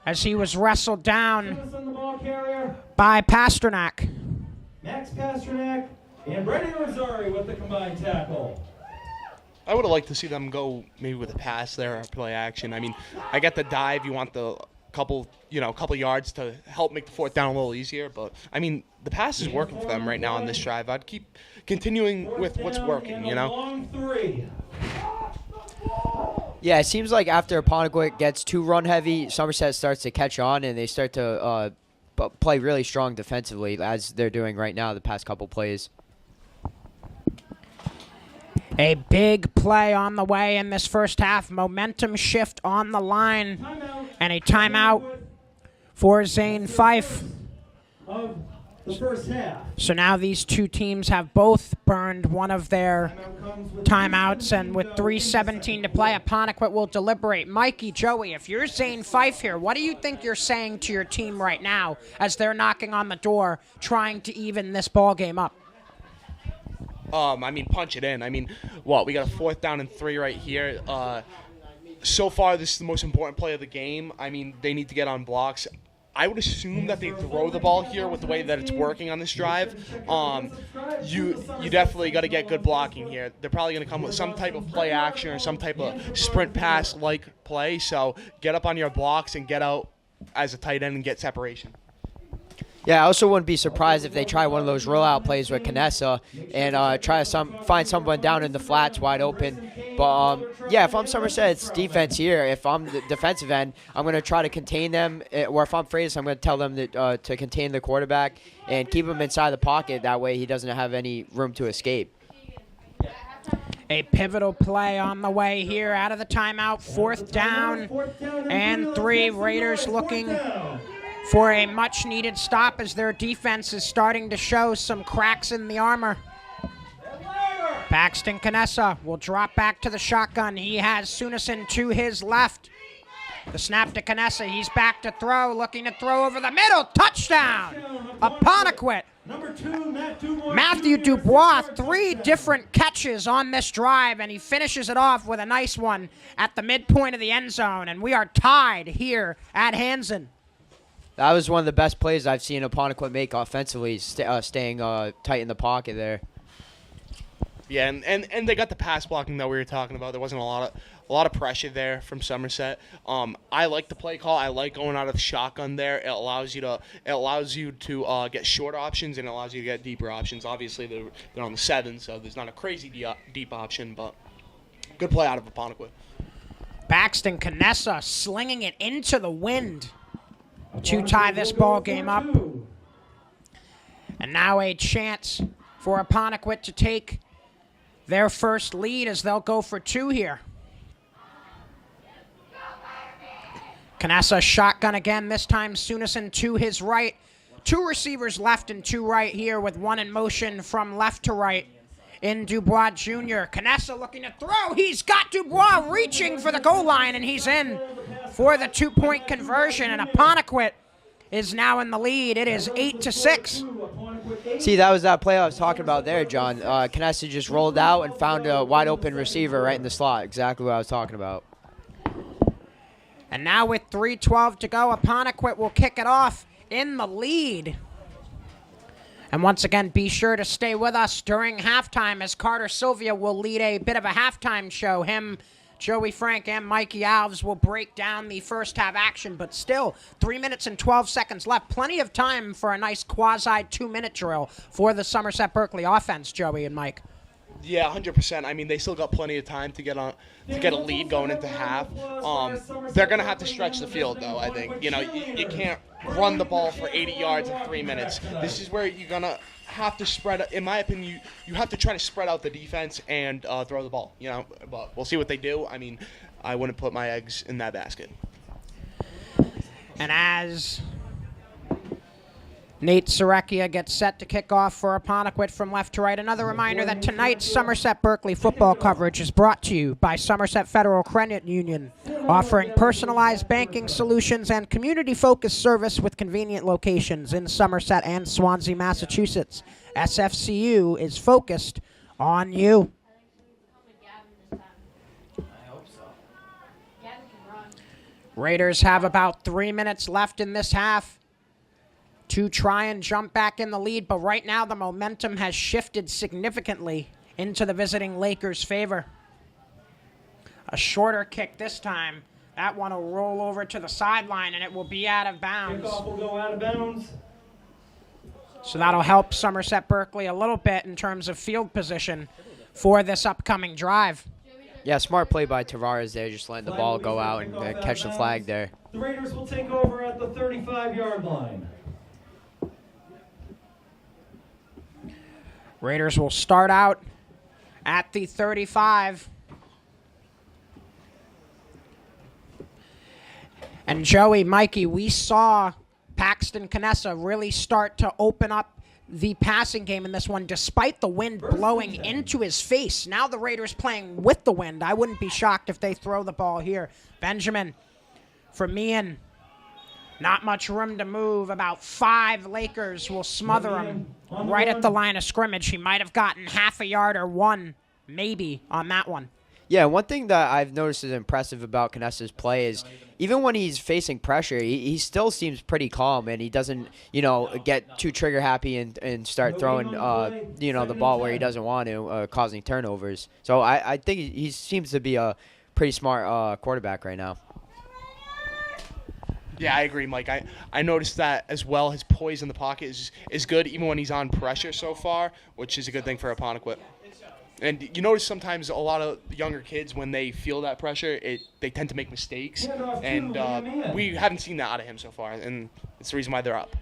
as he was wrestled down by Pasternak. Max Pasternak and Brady Rosari with the combined tackle. I would have liked to see them go maybe with a pass there or play action. I mean, I get the dive. You want the couple yards to help make the 4th down a little easier. But, I mean, the pass is working for them right now on this drive. I'd keep continuing with what's working, Long 3. Yeah, it seems like after Apponnequet gets too run-heavy, Somerset starts to catch on, and they start to play really strong defensively, as they're doing right now the past couple plays. A big play on the way in this first half. Momentum shift on the line. And a timeout for Zane Fife. of the first half. So now these two teams have both burned one of their timeouts, and with 3:17 to play, Apponnequet will deliberate. Mikey, Joey, if you're Zane Fife here, what do you think you're saying to your team right now as they're knocking on the door, trying to even this ball game up? I mean, punch it in. I mean, we got a 4th down and 3 right here. So far, this is the most important play of the game. I mean, they need to get on blocks. I would assume that they throw the ball here with the way that it's working on this drive. You definitely got to get good blocking here. They're probably going to come with some type of play action or some type of sprint pass-like play. So get up on your blocks and get out as a tight end and get separation. Yeah, I also wouldn't be surprised if they try one of those rollout plays with Canessa and try to find someone down in the flats wide open. But, yeah, if I'm Somerset's defense here, if I'm the defensive end, I'm going to try to contain them. Or if I'm Freitas, I'm going to tell them that, to contain the quarterback and keep him inside the pocket. That way he doesn't have any room to escape. A pivotal play on the way here out of the timeout. 4th down and 3. Raiders looking for a much-needed stop as their defense is starting to show some cracks in the armor. Paxton Canessa will drop back to the shotgun. He has Sunison to his left. The snap to Canessa. He's back to throw, looking to throw over the middle. Touchdown! Apponnequet. Matthew Dubois, 3 different catches on this drive, and he finishes it off with a nice one at the midpoint of the end zone, and we are tied here at Hansen. That was one of the best plays I've seen Apponnequet make offensively, staying tight in the pocket there. Yeah, and they got the pass blocking that we were talking about. There wasn't a lot of pressure there from Somerset. I like the play call. I like going out of the shotgun there. It allows you to get short options and it allows you to get deeper options. Obviously, they're on the 7, so there's not a crazy deep option, but good play out of Apponnequet. Paxton Canessa slinging it into the wind to tie this ball game up. And now a chance for Apponnequet to take their first lead as they'll go for 2 here. Canessa shotgun again, this time Sunison to his right. 2 receivers left and 2 right here with 1 in motion from left to right in Dubois Jr. Canessa looking to throw. He's got Dubois reaching for the goal line, and he's in for the 2-point conversion, and Apponnequet is now in the lead. It is 8-6. See, that was that play I was talking about there, John. Canessa just rolled out and found a wide open receiver right in the slot. Exactly what I was talking about. And now with 3:12 to go, Apponnequet will kick it off in the lead. And once again, be sure to stay with us during halftime as Carter Sylvia will lead a bit of a halftime show. Him, Joey Frank, and Mikey Alves will break down the first half action, but still 3 minutes and 12 seconds left. Plenty of time for a nice quasi 2-minute drill for the Somerset Berkley offense, Joey and Mike. Yeah, 100%. I mean, they still got plenty of time to get a lead going into half. They're going to have to stretch the field, though, I think. You know, you can't run the ball for 80 yards in 3 minutes. This is where you're going to have to spread, in my opinion, you have to try to spread out the defense and throw the ball, you know. But we'll see what they do. I mean, I wouldn't put my eggs in that basket. And as Nate Sarecchia gets set to kick off for Apponnequet from left to right. Another reminder that tonight's Somerset Berkley football coverage is brought to you by Somerset Federal Credit Union, offering personalized banking solutions and community-focused service with convenient locations in Somerset and Swansea, Massachusetts. SFCU is focused on you. Raiders have about 3 minutes left in this half to try and jump back in the lead, but right now the momentum has shifted significantly into the visiting Lakers' favor. A shorter kick this time. That one will roll over to the sideline, and it will be out of bounds. Kickoff will go out of bounds. So that'll help Somerset Berkley a little bit in terms of field position for this upcoming drive. Yeah, smart play by Tavares there, just letting the ball go out and catch the flag there. The Raiders will take over at the 35-yard line. Raiders will start out at the 35. And Joey, Mikey, we saw Paxton Canessa really start to open up the passing game in this one, despite the wind blowing into his face. Now the Raiders playing with the wind. I wouldn't be shocked if they throw the ball here. Benjamin for Meehan. Not much room to move. About 5 Lakers will smother him right at the line of scrimmage. He might have gotten half a yard or one, maybe, on that one. Yeah, one thing that I've noticed is impressive about Canessa's play is even when he's facing pressure, he still seems pretty calm, and he doesn't, get too trigger happy and start throwing, the ball where he doesn't want to, causing turnovers. So I think he seems to be a pretty smart quarterback right now. Yeah, I agree, Mike. I noticed that as well. His poise in the pocket is good, even when he's on pressure so far, which is a good thing for Apponnequet. And you notice sometimes a lot of younger kids, when they feel that pressure, they tend to make mistakes. And we haven't seen that out of him so far, and it's the reason why they're up.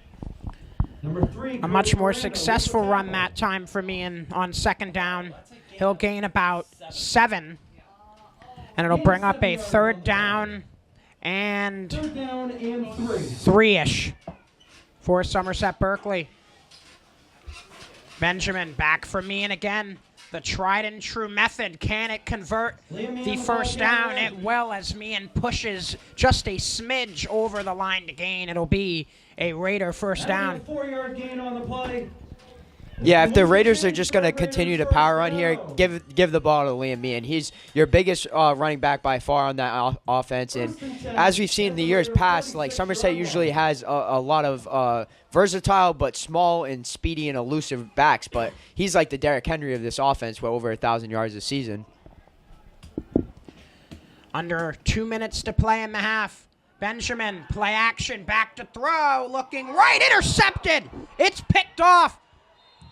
A much more successful run that time for me on second down. He'll gain about 7, and it'll bring up a third down and 3-ish for Somerset Berkley. Benjamin back for Meehan again. The tried and true method. Can it convert the first down? It will, as Meehan pushes just a smidge over the line to gain. It'll be a Raider first down. 4-yard gain on the play. Yeah, if the Raiders are just going to continue to power run here, give the ball to Liam Meehan. He's your biggest running back by far on that offense. And as we've seen in the years past, like Somerset usually has a lot of versatile but small and speedy and elusive backs. But he's like the Derrick Henry of this offense with over 1,000 yards a season. Under 2 minutes to play in the half. Benjamin, play action, back to throw, looking right, intercepted. It's picked off.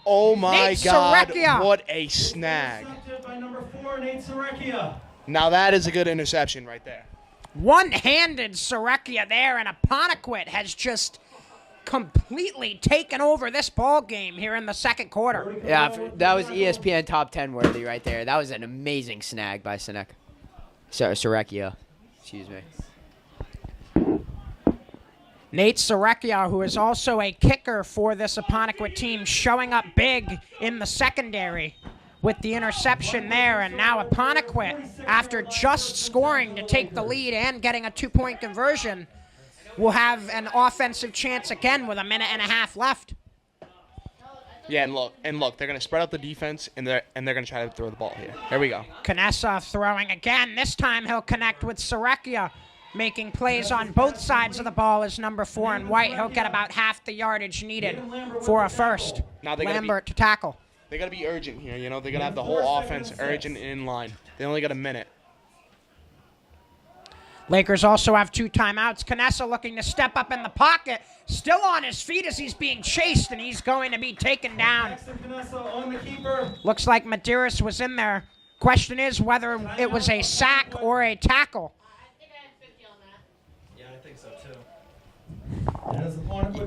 Oh, my Nate God, Sarecchia. what a snag. Intercepted by number 4, Nate Sarecchia. Now that is a good interception right there. One-handed Sarecchia there, and Apponnequet has just completely taken over this ball game here in the second quarter. Yeah, that was ESPN top 10 worthy right there. That was an amazing snag by Sarecchia. Excuse me. Nate Sarecchia, who is also a kicker for this Apponnequet team, showing up big in the secondary with the interception there. And now Apponnequet, after just scoring to take the lead and getting a 2-point conversion, will have an offensive chance again with 1.5 minutes left. Yeah, and look, they're going to spread out the defense, and they're going to try to throw the ball here. Here we go. Canessa throwing again. This time he'll connect with Sarecchia. Making plays on both sides of the ball is number 4 and White. He'll get about half the yardage needed for a first. Now they Lambert to tackle. They got to be urgent here. They got to have the whole offense urgent and in line. They only got a minute. Lakers also have 2 timeouts. Canessa looking to step up in the pocket. Still on his feet as he's being chased, and he's going to be taken down. Looks like Medeiros was in there. Question is whether it was a sack or a tackle.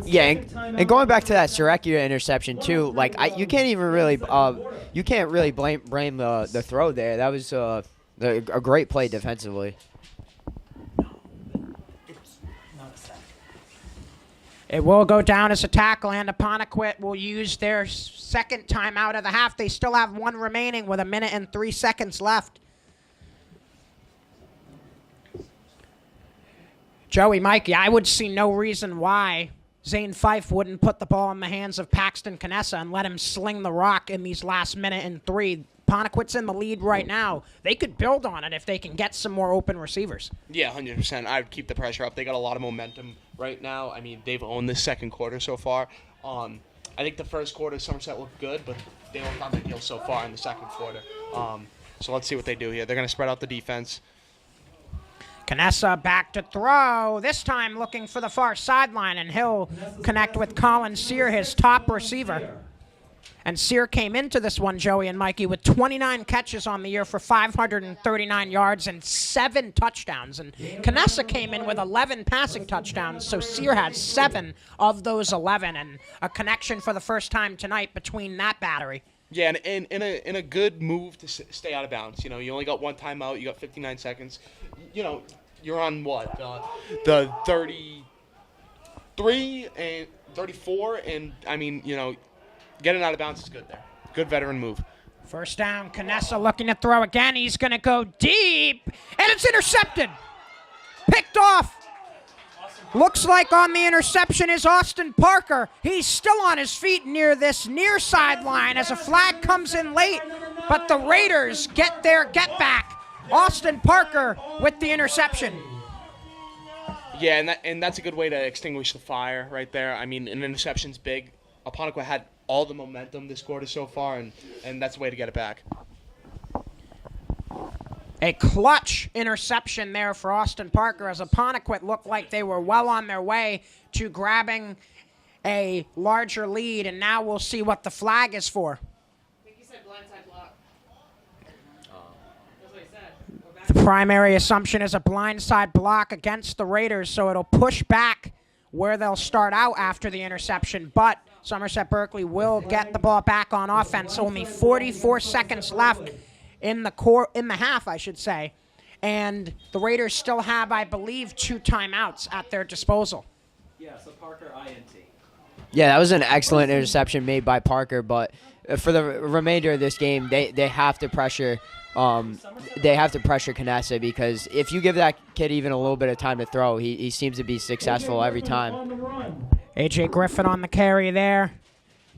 Yeah, and going back to that Sarecchia interception too, like you can't really blame the throw there. That was a great play defensively. It will go down as a tackle, and Apponnequet will use their second timeout of the half. They still have 1 remaining with 1 minute and 3 seconds left. Joey, Mikey, I would see no reason why Zane Fife wouldn't put the ball in the hands of Paxton Canessa and let him sling the rock in these last 1 minute and 3. Apponnequet's in the lead right now. They could build on it if they can get some more open receivers. Yeah, 100%. I would keep the pressure up. They got a lot of momentum right now. I mean, they've owned this second quarter so far. I think the first quarter, Somerset looked good, but they looked on their heels so far in the second quarter. So let's see what they do here. They're going to spread out the defense. Canessa back to throw, this time looking for the far sideline, and he'll connect with Colin Sear, his top receiver. And Sear came into this one, Joey and Mikey, with 29 catches on the year for 539 yards and 7 touchdowns. And Canessa came in with 11 passing touchdowns, so Sear had 7 of those 11, and a connection for the first time tonight between that battery. Yeah, and in a good move to stay out of bounds. You only got 1 timeout. You got 59 seconds. You're on what? The 30. 33 and 34, and I mean, getting out of bounds is good there. Good veteran move. First down, Canessa looking to throw again. He's going to go deep, and it's intercepted. Picked off. Looks like on the interception is Austin Parker. He's still on his feet near this near sideline as a flag comes in late, but the Raiders get their get back. Austin Parker with the interception. Yeah, and that's a good way to extinguish the fire right there. I mean, an interception's big. Apponnequet had all the momentum this quarter so far, and that's the way to get it back. A clutch interception there for Austin Parker as Apponnequet looked like they were well on their way to grabbing a larger lead, and now we'll see what the flag is for. I think he said blindside block. That's what he said. The primary assumption is a blindside block against the Raiders, so it'll push back where they'll start out after the interception, but Somerset Berkley will get the ball back on offense. Only 44 seconds left in the half, I should say. And the Raiders still have, I believe, 2 timeouts at their disposal. Yeah, so Parker, INT. Yeah, that was an excellent interception made by Parker, but for the remainder of this game, they have to pressure Canessa, because if you give that kid even a little bit of time to throw, he seems to be successful every time. A.J. Griffin on the carry there.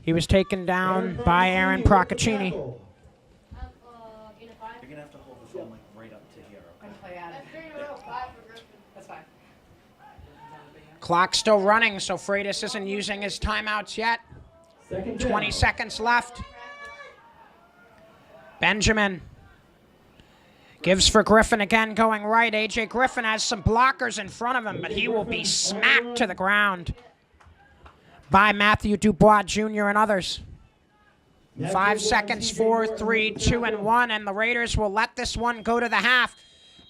He was taken down by Aaron Procaccini. In a 5. You're going to have to hold the phone like right up to here. I'm play out. That's 3 in a row. 5 for Griffin. That's fine. Clock's still running, so Freitas isn't using his timeouts yet. 20 seconds left. Benjamin gives for Griffin again, going right. A.J. Griffin has some blockers in front of him, but he will be smacked to the ground by Matthew Dubois Jr. and others. 5 seconds, 4, 3, 2, and 1, and the Raiders will let this one go to the half.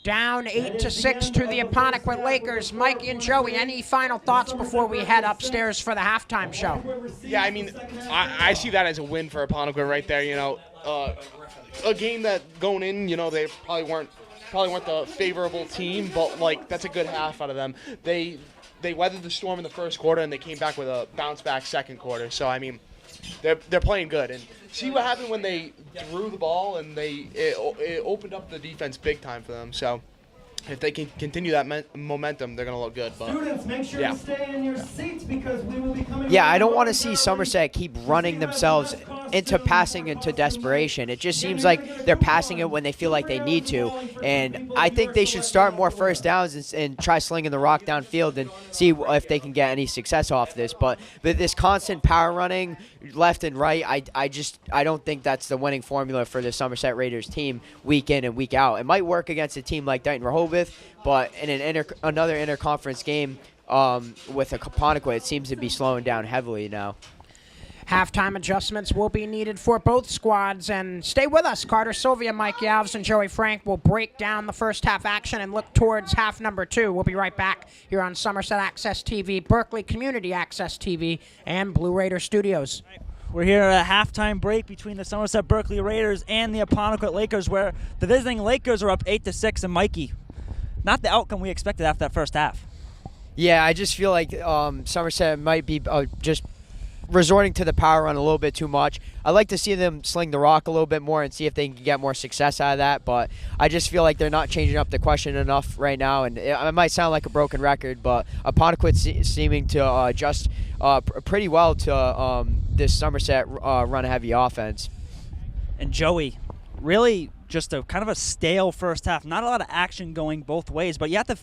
Down 8-6 to the Apponnequet Lakers. Mike and Joey, any final thoughts before we head upstairs for the halftime show? Yeah, I mean, I see that as a win for Apponnequet right there. A game that going in, they probably weren't the favorable team, but like that's a good half out of them. They weathered the storm in the first quarter and they came back with a bounce back second quarter. So I mean, they're playing good, and see what happened when they threw the ball and it opened up the defense big time for them. So if they can continue that momentum, they're going to look good. But Students, make sure to stay in your seats because we will be coming. Yeah, I don't want to see Somerset keep running themselves into passing into desperation. It just seems like they're passing it when they feel like they need to. And I think they should start more first downs and try slinging the rock downfield and see if they can get any success off this. But this constant power running left and right, I don't think that's the winning formula for the Somerset Raiders team week in and week out. It might work against a team like Dighton Rehoboth, but in another interconference game with a Apponnequet, it seems to be slowing down heavily now. Halftime adjustments will be needed for both squads, and stay with us. Carter Sylvia, Mike Yalves, and Joey Frank will break down the first half action and look towards half number 2. We'll be right back here on Somerset Access TV, Berkeley Community Access TV, and Blue Raider Studios. We're here at a halftime break between the Somerset Berkley Raiders and the Apponnequet Lakers, where the visiting Lakers are up 8-6, and Mikey, not the outcome we expected after that first half. Yeah, I just feel like Somerset might be just resorting to the power run a little bit too much. I'd like to see them sling the rock a little bit more and see if they can get more success out of that, but I just feel like they're not changing up the question enough right now, and it might sound like a broken record, but Apponnequet seeming to adjust pretty well to this Somerset run-heavy offense. And Joey, really just a kind of a stale first half. Not a lot of action going both ways, but you have to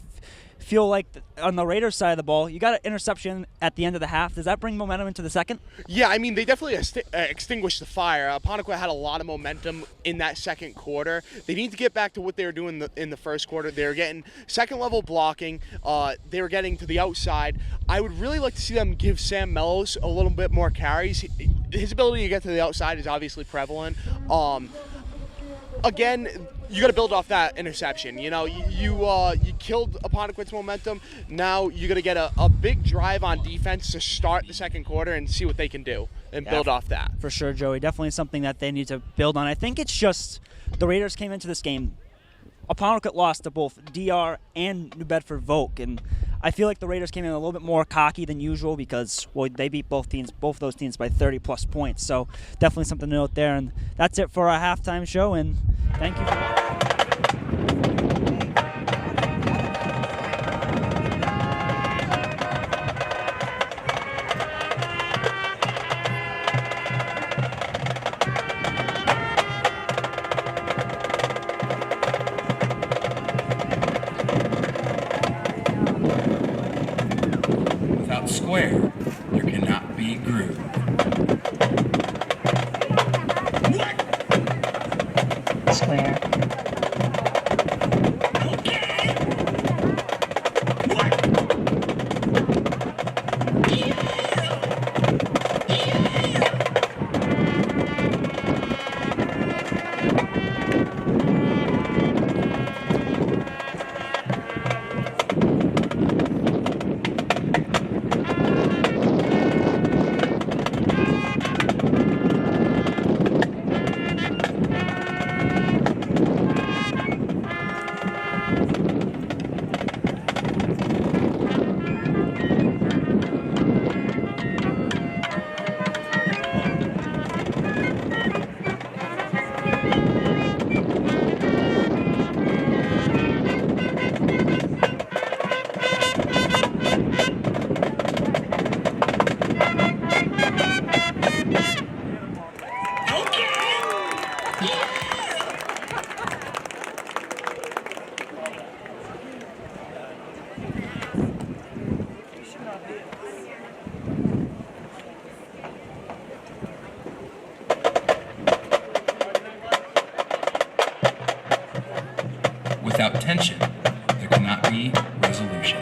feel like on the Raiders side of the ball, you got an interception at the end of the half. Does that bring momentum into the second? Yeah, I mean, they definitely extinguished the fire. Apponnequet had a lot of momentum in that second quarter. They need to get back to what they were doing in the first quarter. They were getting second-level blocking. They were getting to the outside. I would really like to see them give Sam Mellos a little bit more carries. His ability to get to the outside is obviously prevalent. Again, you got to build off that interception. You killed Apponnequet's momentum. Now you got to get a big drive on defense to start the second quarter and see what they can do and build off that. For sure, Joey. Definitely something that they need to build on. I think it's just the Raiders came into this game. Apponnequet lost to both DR and New Bedford Volk, and I feel like the Raiders came in a little bit more cocky than usual because, well, they beat both those teams by 30-plus points. So definitely something to note there. And that's it for our halftime show, and thank you for watching. Without square, there cannot be groove. Square. Without tension, there cannot be resolution.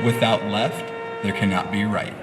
Without left, there cannot be right.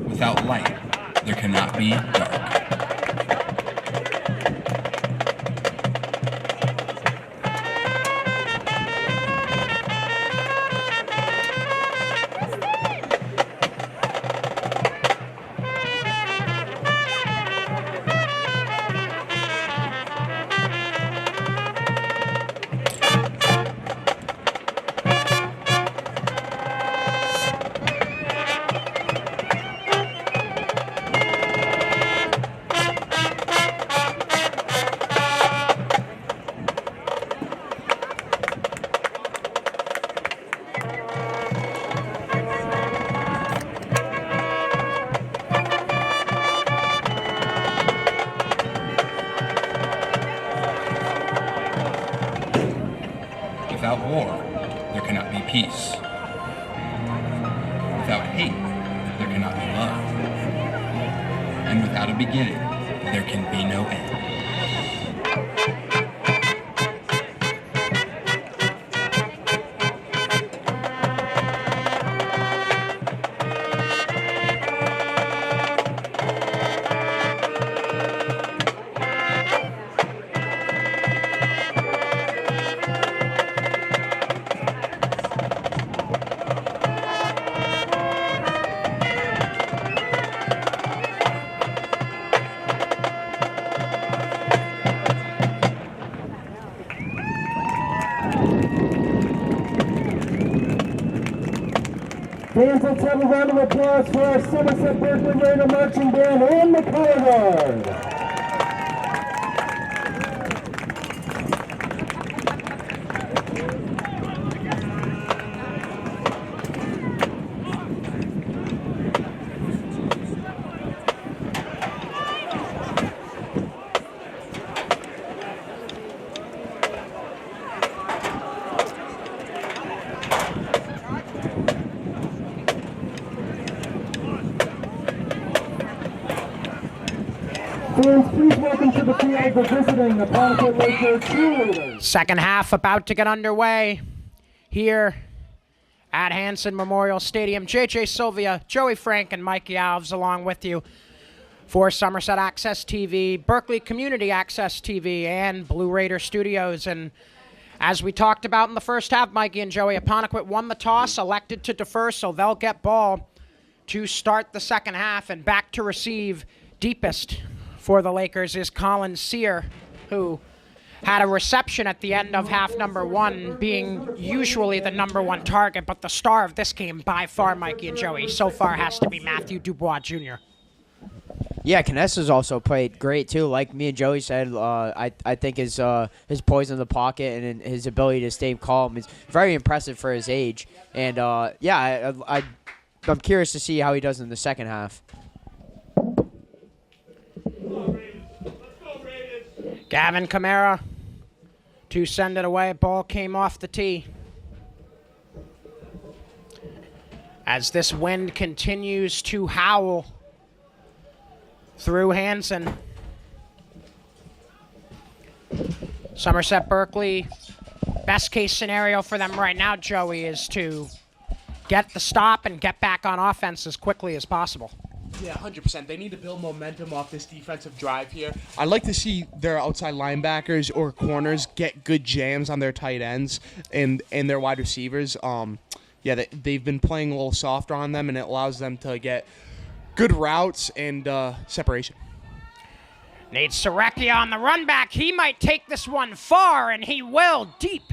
Without light, there cannot be dark. Without war, there cannot be peace. Without hate, there cannot be love. And without a beginning, there can be no end. Fans, let's have a round of applause for our Somerset Berkley Raider Marching Band and the Color Guard. Fans, please welcome to the field the visiting Apponnequet Laker cheerleaders. Second half about to get underway here at Hanson Memorial Stadium. JJ Sylvia, Joey Frank, and Mikey Alves along with you for Somerset Access TV, Berkeley Community Access TV, and Blue Raider Studios. And as we talked about in the first half, Mikey and Joey, Apponnequet won the toss, elected to defer, so they'll get ball to start the second half. And back to receive deepest for the Lakers is Colin Sear, who had a reception at the end of half number one, being usually the number one target, but the star of this game by far, Mikey and Joey, so far has to be Matthew Dubois Jr. Yeah, Canessa's also played great too. Like me and Joey said, I think his poise in the pocket and his ability to stay calm is very impressive for his age. And I'm curious to see how he does in the second half. Gavin Kamara to send it away. Ball came off the tee. As this wind continues to howl through Hanson. Somerset Berkley, best case scenario for them right now, Joey, is to get the stop and get back on offense as quickly as possible. Yeah, 100%. They need to build momentum off this defensive drive here. I'd like to see their outside linebackers or corners get good jams on their tight ends and their wide receivers. They've been playing a little softer on them, and it allows them to get good routes and separation. Nate Sarecchia on the run back. He might take this one far, and he will, deep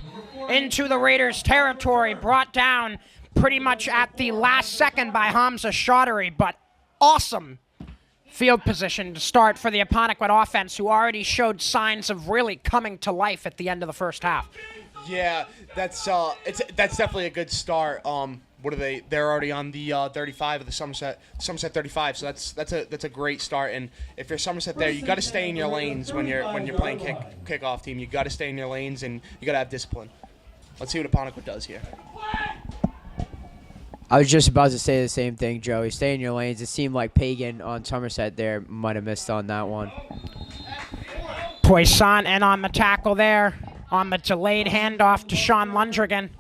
into the Raiders' territory. Brought down pretty much at the last second by Hamza Chaudhry, but awesome field position to start for the Apponnequet offense, who already showed signs of really coming to life at the end of the first half. Yeah, that's definitely a good start. What are they? They're already on the 35 of the Somerset 35. So that's a great start. And if you're Somerset there, you got to stay in your lanes when you're playing kickoff team. You got to stay in your lanes and you got to have discipline. Let's see what Apponnequet does here. I was just about to say the same thing, Joey. Stay in your lanes. It seemed like Pagan on Somerset there might have missed on that one. Poisson in on the tackle there on the delayed handoff to Sean Lundrigan.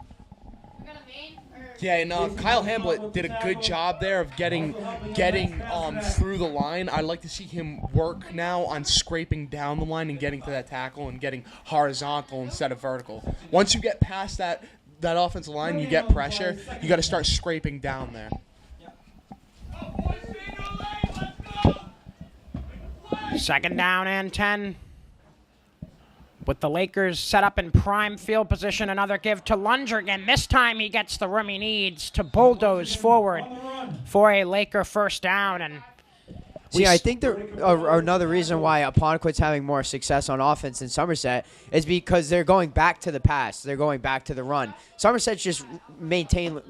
Yeah, and Kyle Hamblett did a good job there of getting through the line. I'd like to see him work now on scraping down the line and getting to that tackle and getting horizontal instead of vertical. Once you get past that offensive line, you get pressure, you got to start scraping down there. Second down and 10. With the Lakers set up in prime field position, another give to Lundrigan. This time he gets the room he needs to bulldoze forward for a Laker first down. And I think another reason why Apponnequet's having more success on offense than Somerset is because they're going back to the pass. They're going back to the run. Somerset's just maintaining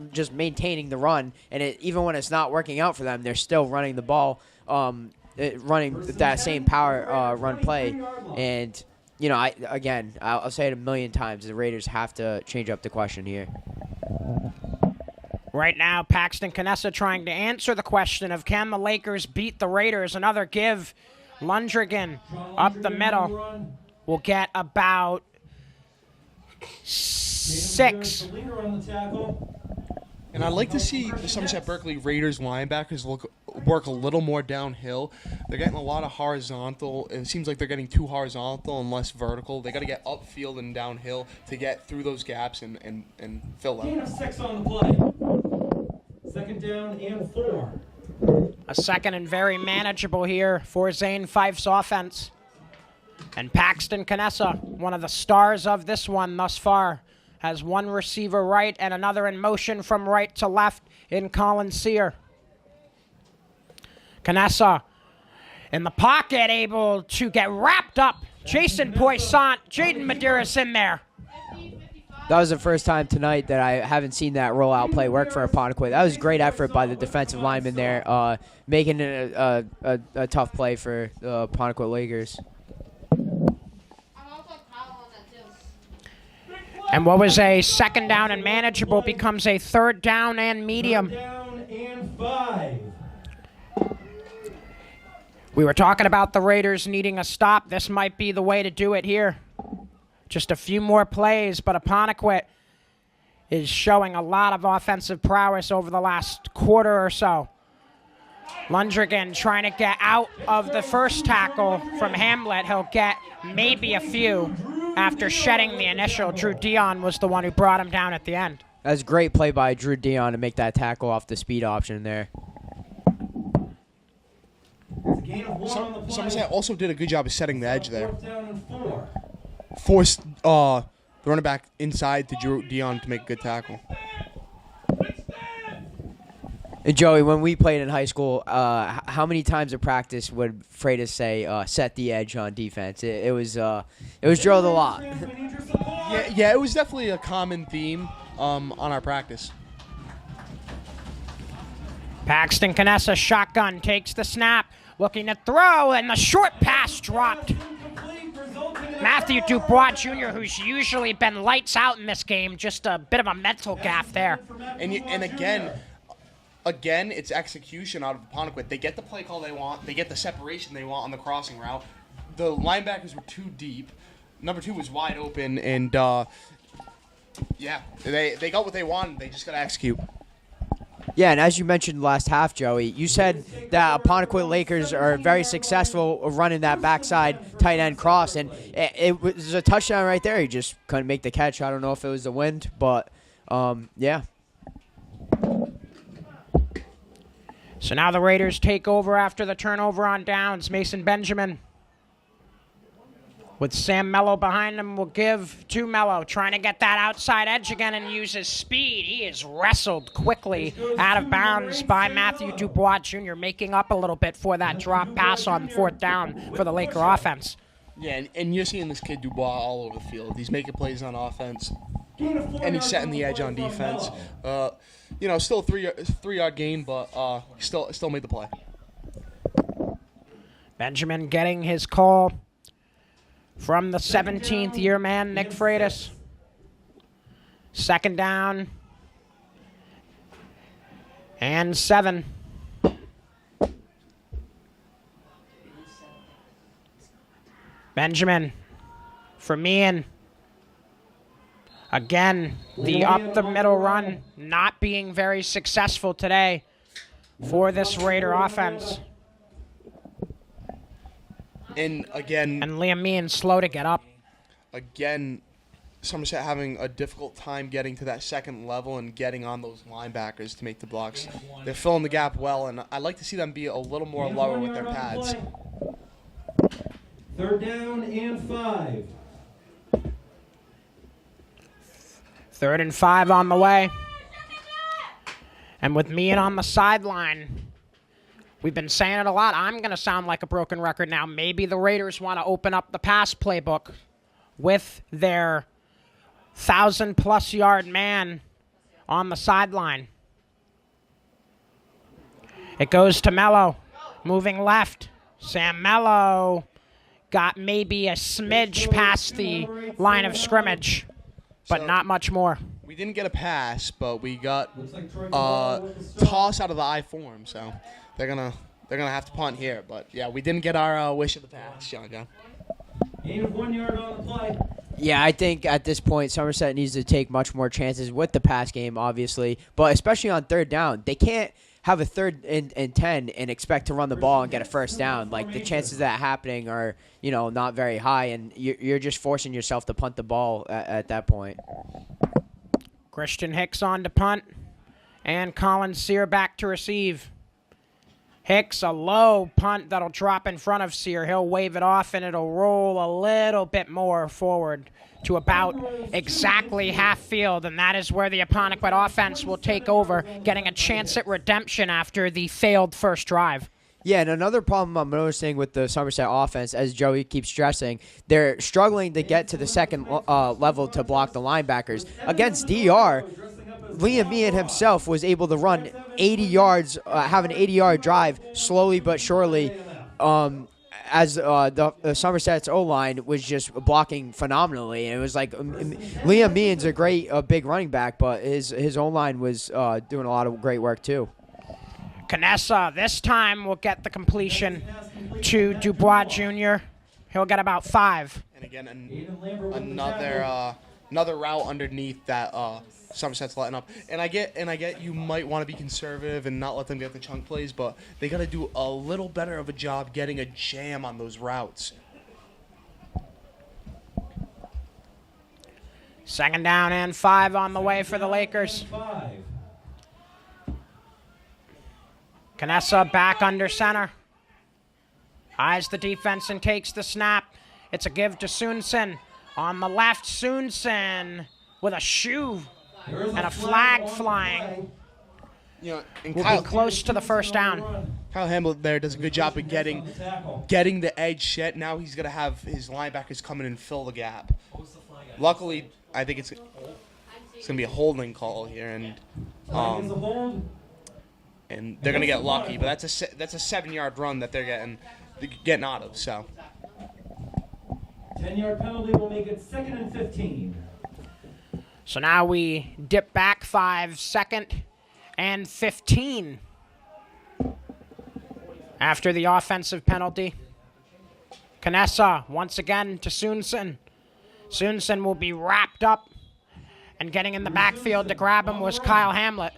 the run, and even when it's not working out for them, they're still running the ball, running that same power run play. And I'll say it a million times. The Raiders have to change up the question here. Right now, Paxton Canessa trying to answer the question of can the Lakers beat the Raiders? Another give. Lundgren up the middle will get about 6. And I'd like to see the Somerset Berkley Raiders linebackers work a little more downhill. They're getting a lot of horizontal. It seems like they're getting too horizontal and less vertical. They got to get upfield and downhill to get through those gaps and fill them. Gain of 6 on the play. Second down and 4. A second and very manageable here for Zane Fife's offense. And Paxton Canessa, one of the stars of this one thus far, has one receiver right and another in motion from right to left in Colin Sear. Canessa in the pocket, able to get wrapped up. Jason Poissant, Jaden Medeiros in there. That was the first time tonight that I haven't seen that rollout play work for Apponnequet. That was great effort by the defensive lineman there, making it a tough play for the Apponnequet Lakers. And what was a second down and manageable becomes a third down and medium. Third down and 5. We were talking about the Raiders needing a stop. This might be the way to do it here. Just a few more plays, but Apponnequet is showing a lot of offensive prowess over the last quarter or so. Lundgren trying to get out of the first tackle from Hamlet. He'll get maybe a few after shedding the initial. Drew Dion was the one who brought him down at the end. That's a great play by Drew Dion to make that tackle off the speed option there. Somerset also did a good job of setting the edge there. Fourth down and 4. Forced the running back inside to Drew Dion to make a good tackle. And Joey, when we played in high school, how many times in practice would Freitas say, set the edge on defense? It was drilled a lot. Yeah, it was definitely a common theme on our practice. Paxton Canessa, shotgun, takes the snap, looking to throw, and the short pass dropped. Matthew Dubois Jr., who's usually been lights out in this game, just a bit of a mental gaffe there. And again, it's execution out of Apponnequet. They get the play call they want. They get the separation they want on the crossing route. The linebackers were too deep. Number 2 was wide open, and they got what they wanted. They just got to execute. Yeah, and as you mentioned last half, Joey, you said that Apponnequet Lakers are very successful running that backside tight end cross, and it was a touchdown right there. He just couldn't make the catch. I don't know if it was the wind, but yeah. So now the Raiders take over after the turnover on downs. Mason Benjamin with Sam Mello behind him will give to Mello, trying to get that outside edge again and use his speed. He is wrestled quickly out of bounds by Matthew Dubois Jr., making up a little bit for that drop pass on fourth down for the Laker offense. Yeah, and you're seeing this kid Dubois all over the field. He's making plays on offense, and he's setting the edge on defense. Still a three-yard gain, but still made the play. Benjamin getting his call from the 17th year man, Nick Freitas. Second down and 7. Benjamin for Meehan. Again, the up the middle run not being very successful today for this Raider offense. And again, and Liam Meehan slow to get up. Again, Somerset having a difficult time getting to that second level and getting on those linebackers to make the blocks. They're filling the gap well, and I'd like to see them be a little more lower with their pads. Third down and 5. 3rd and 5 on the way. And with Meehan on the sideline, we've been saying it a lot. I'm going to sound like a broken record now. Maybe the Raiders want to open up the pass playbook with their 1,000-plus yard man on the sideline. It goes to Mello, moving left. Sam Mello got maybe a smidge past the line of scrimmage, but not much more. We didn't get a pass, but we got a toss out of the I form, so they're gonna have to punt here. But yeah, we didn't get our wish of the pass, John. Gain of 1 yard on the play. Yeah, I think at this point, Somerset needs to take much more chances with the pass game, obviously. But especially on third down, they can't have a 3rd and 10 and expect to run the ball and get a first down. Like, the chances of that happening are, not very high, and you're just forcing yourself to punt the ball at that point. Christian Hicks on to punt, and Colin Sear back to receive. Hicks, a low punt that'll drop in front of Sear. He'll wave it off, and it'll roll a little bit more forward to about exactly half field, and that is where the Apponnequet offense will take over, getting a chance at redemption after the failed first drive. Yeah, and another problem I'm noticing with the Somerset offense, as Joey keeps stressing, they're struggling to get to the second level to block the linebackers. Against DR, Liam Meehan himself was able to run 80 yards, have an 80-yard drive slowly but surely, as the Somerset's O-line was just blocking phenomenally. And it was like Liam Meehan's a big running back, but his O-line was doing a lot of great work too. Canessa this time will get the completion to Dubois Jr. He'll get about 5. And again, another route underneath that Somerset's letting up. And I get you might want to be conservative and not let them get the chunk plays, but they got to do a little better of a job getting a jam on those routes. 2nd down and 5 on the way for the Lakers. Canessa back under center. Eyes the defense and takes the snap. It's a give to Soonson. On the left, Soonson with a shoe and a flag flying. We'll be close to the first down. Kyle Hamlet there does a good job of getting the edge set. Now he's going to have his linebackers come in and fill the gap. Luckily, I think it's going to be a holding call here, and they're going to get lucky. But that's a 7-yard run that they're getting out of. So 10-yard penalty will make it 2nd and 15. So now we dip back 5, 2nd and 15 after the offensive penalty. Canessa once again to Soonson. Soonson will be wrapped up, and getting in the backfield to grab him was Kyle Hamlet.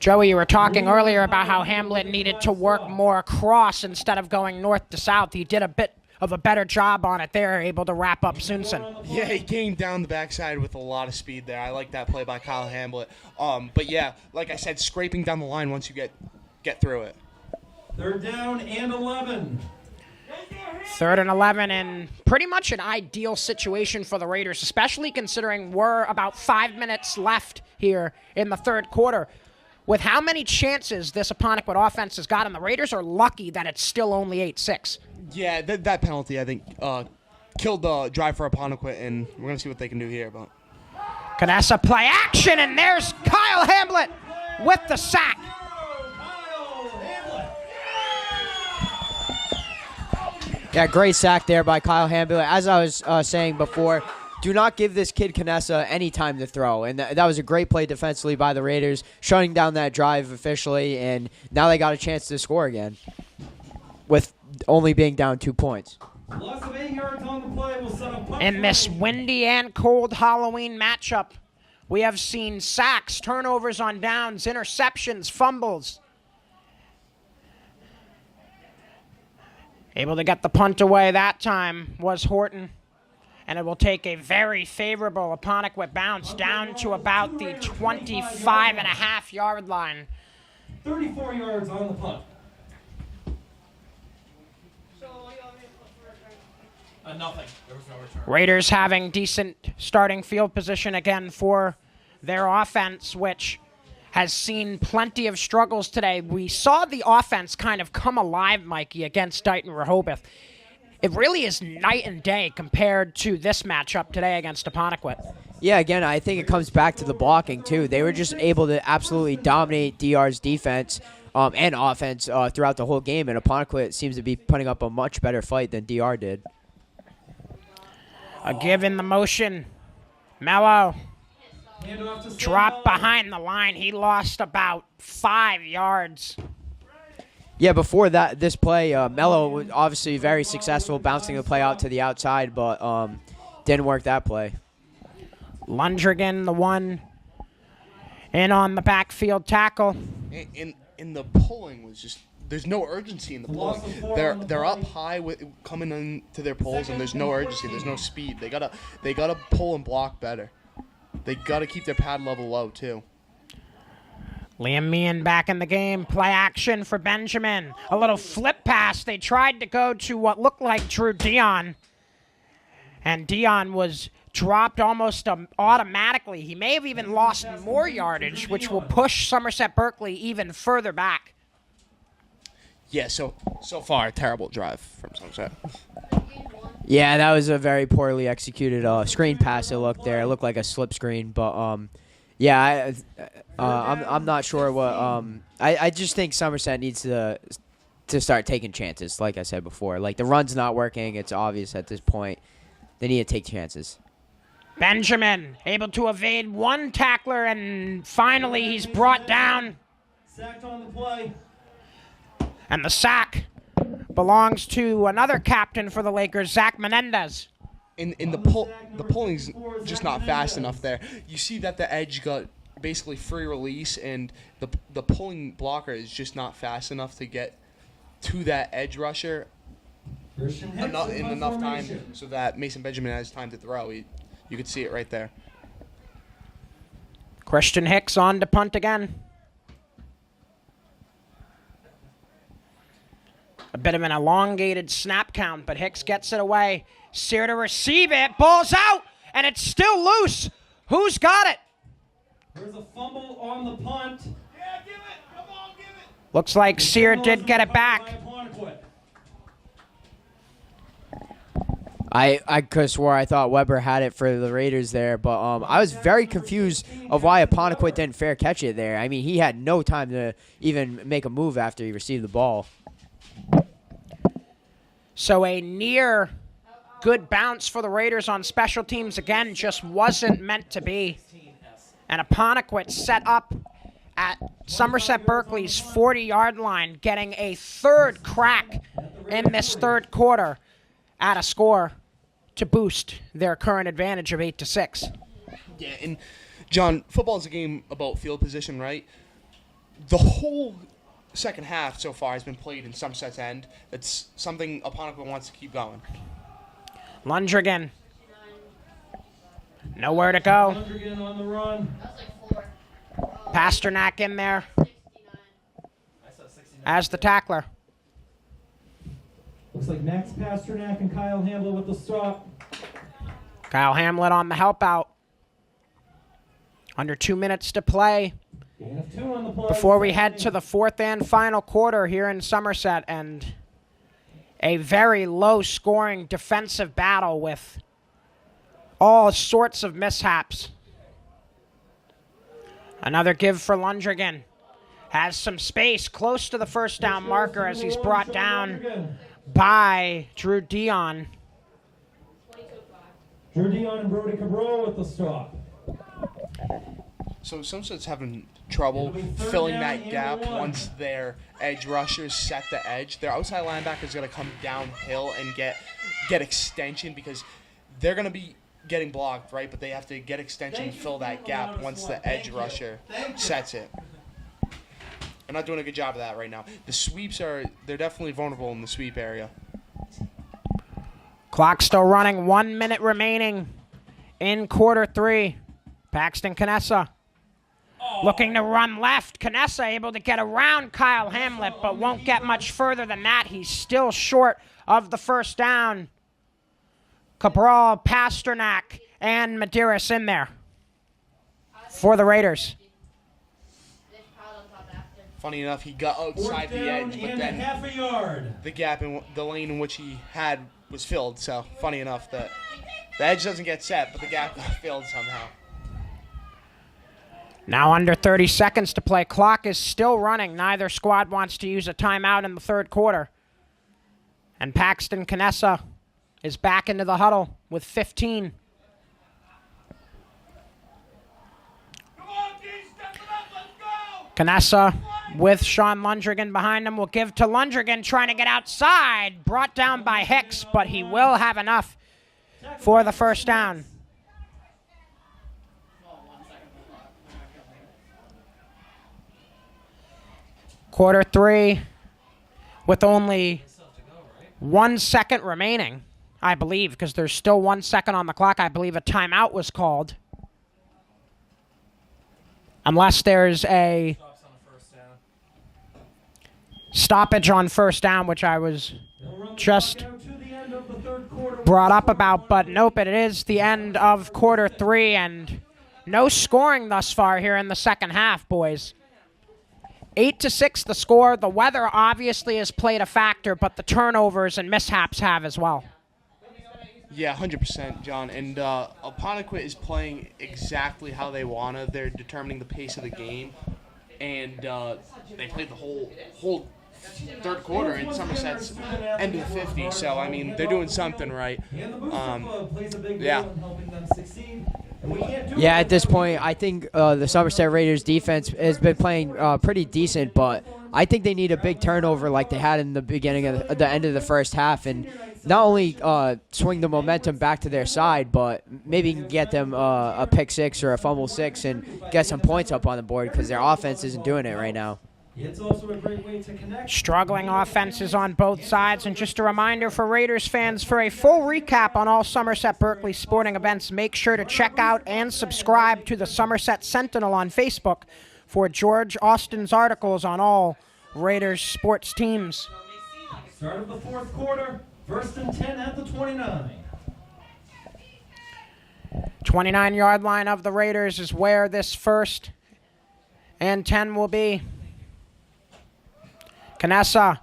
Joey, you were talking earlier about how Hamlet needed to work more across instead of going north to south. He did a bit of a better job on it there, able to wrap up Soonson. Yeah, he came down the backside with a lot of speed there. I like that play by Kyle Hamlet. But yeah, like I said, scraping down the line once you get through it. 3rd down and 11. 3rd and 11, and pretty much an ideal situation for the Raiders, especially considering we're about 5 minutes left here in the 3rd quarter. With how many chances this Apponnequet offense has gotten, the Raiders are lucky that it's still only 8-6. Yeah, that penalty, I think, killed the drive for Apponnequet, and we're going to see what they can do here. But Canessa play action, and there's Kyle Hamlet with the sack. Yeah, great sack there by Kyle Hamlet. As I was saying before, do not give this kid Canessa any time to throw. And that was a great play defensively by the Raiders, shutting down that drive officially, and now they got a chance to score again with only being down 2 points. Loss of 8 yards on the play will set up. In this windy and cold Halloween matchup, we have seen sacks, turnovers on downs, interceptions, fumbles. Able to get the punt away that time was Horton. And it will take a very favorable Apponnequet bounce down to about the 25.5-yard line. 34 yards on the punt. Nothing. There was no return. Raiders having decent starting field position again for their offense, which has seen plenty of struggles today. We saw the offense kind of come alive, Mikey, against Dighton Rehoboth. It really is night and day compared to this matchup today against Apponnequet. Yeah, again, I think it comes back to the blocking, too. They were just able to absolutely dominate DR's defense. and offense throughout the whole game. And Apponnequet seems to be putting up a much better fight than DR did. A give in the motion. Mello dropped behind the line. He lost about 5 yards. Yeah, before this play, Mello was obviously very successful bouncing the play out to the outside, but didn't work that play. Lundgren, the one in on the backfield tackle. In the pulling was just, there's no urgency in the pulling. They're up high with coming into their pulls, and there's no urgency. There's no speed. They gotta pull and block better. They gotta keep their pad level low too. Liam Meehan back in the game. Play action for Benjamin. A little flip pass. They tried to go to what looked like Drew Dion, and Dion was dropped almost automatically. He may have even lost more yardage, which will push Somerset Berkley even further back. Yeah, so far, a terrible drive from Somerset. Yeah, that was a very poorly executed screen pass. It looked there. It looked like a slip screen, but yeah, I'm not sure what. I just think Somerset needs to start taking chances. Like I said before, like the run's not working. It's obvious at this point. They need to take chances. Benjamin able to evade one tackler, and finally he's brought down. Sacked on the play. And the sack belongs to another captain for the Lakers, Zach Menendez. In the pulling's just not fast enough there. You see that the edge got basically free release, and the pulling blocker is just not fast enough to get to that edge rusher in enough time so that Mason Benjamin has time to throw. You could see it right there. Christian Hicks on to punt again. A bit of an elongated snap count, but Hicks gets it away. Sear to receive it. Ball's out, and it's still loose. Who's got it? There's a fumble on the punt. Yeah, give it. Come on, give it. Looks like Sear did get it back. I could have swore I thought Weber had it for the Raiders there, but I was very confused of why Apponnequet didn't fair catch it there. I mean, he had no time to even make a move after he received the ball. So a near good bounce for the Raiders on special teams again just wasn't meant to be. And Apponnequet set up at Somerset Berkley's 40-yard line, getting a third crack in this third quarter at a score to boost their current advantage of 8-6. Yeah, and John, football is a game about field position, right? The whole second half so far has been played in Somerset's end. That's something Apponnequet wants to keep going. Lundgren. Nowhere to go. Lundgren on the run. Pasternak in there as the tackler. Looks like Max Pasternak and Kyle Hamlet with the stop. Kyle Hamlet on the help out. Under 2 minutes to play before we head to the fourth and final quarter here in Somerset, and a very low-scoring defensive battle with all sorts of mishaps. Another give for Lundgren. Has some space close to the first down marker as he's brought down by Drew Dion. Drew Dion and Brody Cabral with the stop. So Somerset's having trouble filling that gap once their edge rushers set the edge. Their outside linebackers going to come downhill and get extension because they're going to be getting blocked, right? But they have to get extension and fill that gap once the edge rusher sets it. They're not doing a good job of that right now. The sweeps they're definitely vulnerable in the sweep area. Clock still running, 1 minute remaining in quarter three. Paxton Canessa looking to run left. Canessa able to get around Kyle Hamlet, but won't get much further than that. He's still short of the first down. Cabral, Pasternak, and Medeiros in there for the Raiders. Funny enough, he got outside the edge, but then half a yard. The gap in the lane in which he had was filled. So funny enough that the edge doesn't get set, but the gap got filled somehow. Now under 30 seconds to play. Clock is still running. Neither squad wants to use a timeout in the third quarter. And Paxton Canessa is back into the huddle with 15. Canessa with Sean Lundrigan behind him will give to Lundrigan, trying to get outside. Brought down by Hicks, but he will have enough for the first down. Quarter 3 with only 1 second remaining, I believe, because there's still 1 second on the clock. I believe a timeout was called. Unless there's a stoppage on first down, which I was just brought up about. But nope, it is the end of quarter 3, and no scoring thus far here in the second half, boys. 8-6 the score. The weather obviously has played a factor, but the turnovers and mishaps have as well. Yeah, 100%, John. And Apponnequet is playing exactly how they want to. They're determining the pace of the game. And they played the whole third quarter in Somerset's end of the 50. So, I mean, they're doing something right. Yeah. Yeah, at this point, I think the Somerset Raiders defense has been playing pretty decent, but I think they need a big turnover like they had in the beginning of the end of the first half, and not only swing the momentum back to their side, but maybe get them a pick six or a fumble six and get some points up on the board, because their offense isn't doing it right now. It's also a great way to connect. Struggling offenses on both sides. And just a reminder for Raiders fans, for a full recap on all Somerset Berkley sporting events, make sure to check out and subscribe to the Somerset Sentinel on Facebook for George Austin's articles on all Raiders sports teams. Start of the fourth quarter, 1st and 10 at the 29. 29-yard line of the Raiders is where this 1st and 10 will be. Canessa,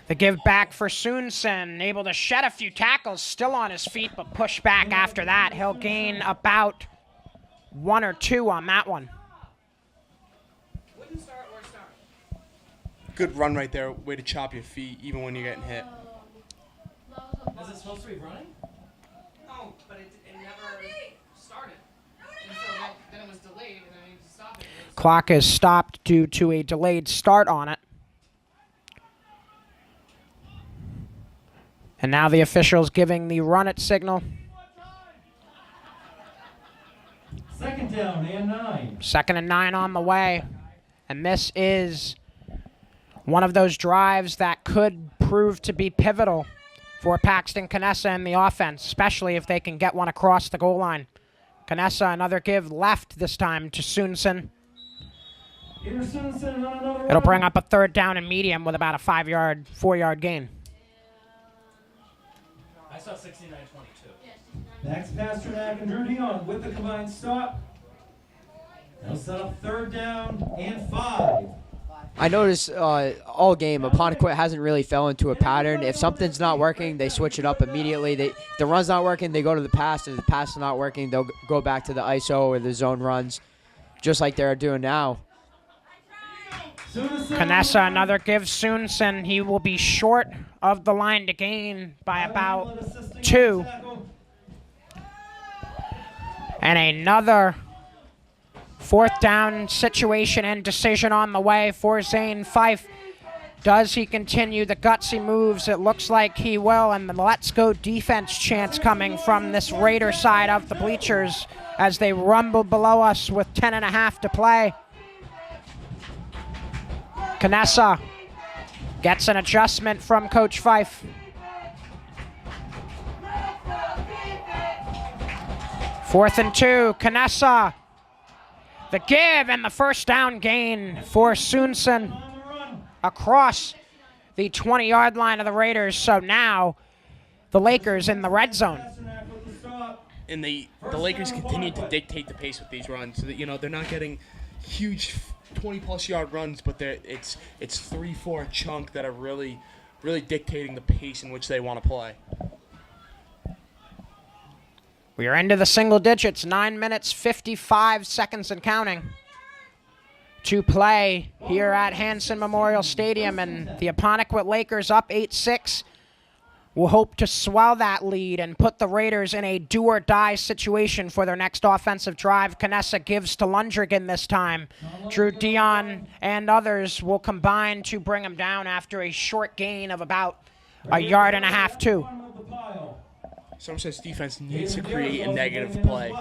the give back for Soonson, able to shed a few tackles, still on his feet, but push back after that. He'll gain about 1 or 2 on that one. Good run right there. Way to chop your feet, even when you're getting hit. Is it supposed to be running? No, but it never started. And so then it was delayed, and I need to stop it. Clock is stopped due to a delayed start on it. And now the officials giving the run it signal. 2nd down and 9. 2nd and 9 on the way. And this is one of those drives that could prove to be pivotal for Paxton Canessa and the offense, especially if they can get one across the goal line. Canessa, another give left this time to Soonson. It'll bring up a 3rd down and medium with about a 4-yard gain. I saw 69-22. Max Pasternak and Drew Dion with the combined stop. They'll set up 3rd down and 5. I noticed all game, Apponnequet hasn't really fell into a pattern. If something's not working, they switch it up immediately. The run's not working, they go to the pass. If the pass is not working, they'll go back to the ISO or the zone runs, just like they're doing now. Canessa, another give Soonson. He will be short of the line to gain by about 2. And another 4th down situation and decision on the way for Zane Fife. Does he continue the gutsy moves? It looks like he will. And the let's go defense chants coming from this Raider side of the bleachers as they rumble below us with 10.5 to play. Canessa gets an adjustment from Coach Fife. 4th and 2, Canessa. The give and the 1st down gain for Soonson across the 20-yard line of the Raiders. So now the Lakers in the red zone. And the Lakers continue to dictate the pace with these runs. So that, they're not getting huge 20-plus yard runs, but it's 3-4 chunk that are really dictating the pace in which they want to play. We are into the single digits, 9 minutes, 55 seconds and counting. to play here at Hanson Memorial Stadium, and the Apponnequet Lakers up 8-6 will hope to swell that lead and put the Raiders in a do-or-die situation for their next offensive drive. Canessa gives to Lundrigan this time. Drew Dion and others will combine to bring him down after a short gain of about a yard and a half, too. Somerset's defense needs to create a negative play.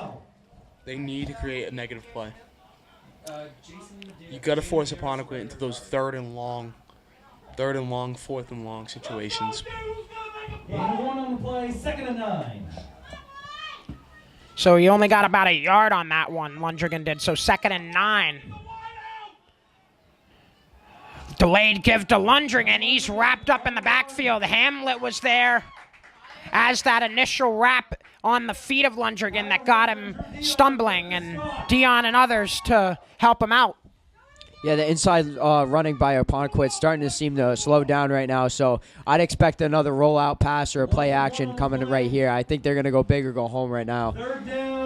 They need to create a negative play. You got to force Apponnequet into those third and long, fourth and long situations. And 1 on the play, 2nd and 9. So he only got about a yard on that one, Lundrigan did. So 2nd and 9. Delayed give to Lundrigan. He's wrapped up in the backfield. Hamlet was there as that initial wrap on the feet of Lundrigan that got him stumbling, and Dion and others to help him out. Yeah, the inside running by Apponnequet starting to seem to slow down right now, so I'd expect another rollout pass or a play action coming right here. I think they're going to go big or go home right now.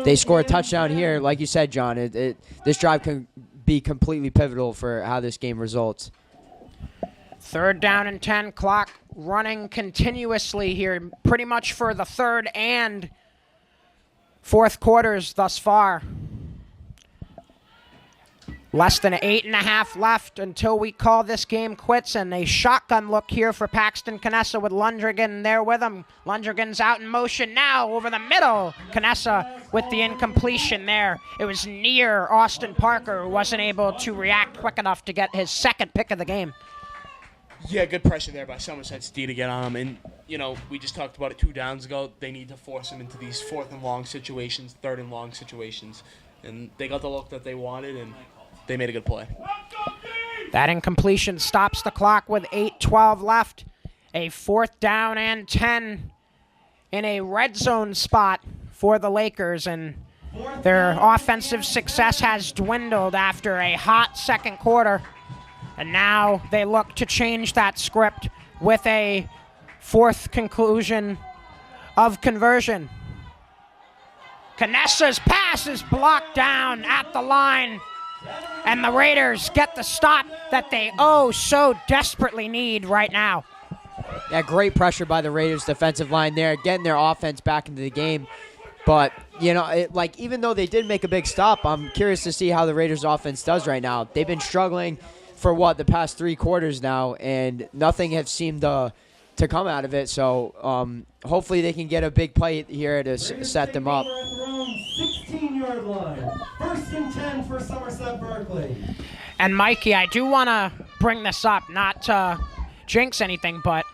They score a touchdown here, like you said, John. This drive can be completely pivotal for how this game results. 3rd down and 10, clock running continuously here, pretty much for the 3rd and 4th quarters thus far. Less than 8.5 left until we call this game quits, and a shotgun look here for Paxton Canessa with Lundrigan there with him. Lundrigan's out in motion now over the middle. Canessa with the incompletion there. It was near Austin Parker, who wasn't able to react quick enough to get his 2nd pick of the game. Yeah, good pressure there by Somerset's D to get on him. And, you know, we just talked about it 2 downs ago. They need to force him into these 4th and long situations, 3rd and long situations. And they got the look that they wanted, and they made a good play. That incompletion stops the clock with 8:12 left. A 4th down and 10 in a red zone spot for the Lakers, and their offensive success has dwindled after a hot 2nd quarter. And now they look to change that script with a 4th conclusion of conversion. Canessa's pass is blocked down at the line, and the Raiders get the stop that they so desperately need right now. Yeah, great pressure by the Raiders defensive line there, getting their offense back into the game. But, you know, even though they did make a big stop, I'm curious to see how the Raiders offense does right now. They've been struggling for the past 3 quarters now, and nothing has seemed to come out of it. So hopefully they can get a big play here to set them up. 16-yard line. 1st and 10 for Somerset Berkley. And Mikey, I do want to bring this up, not to jinx anything, but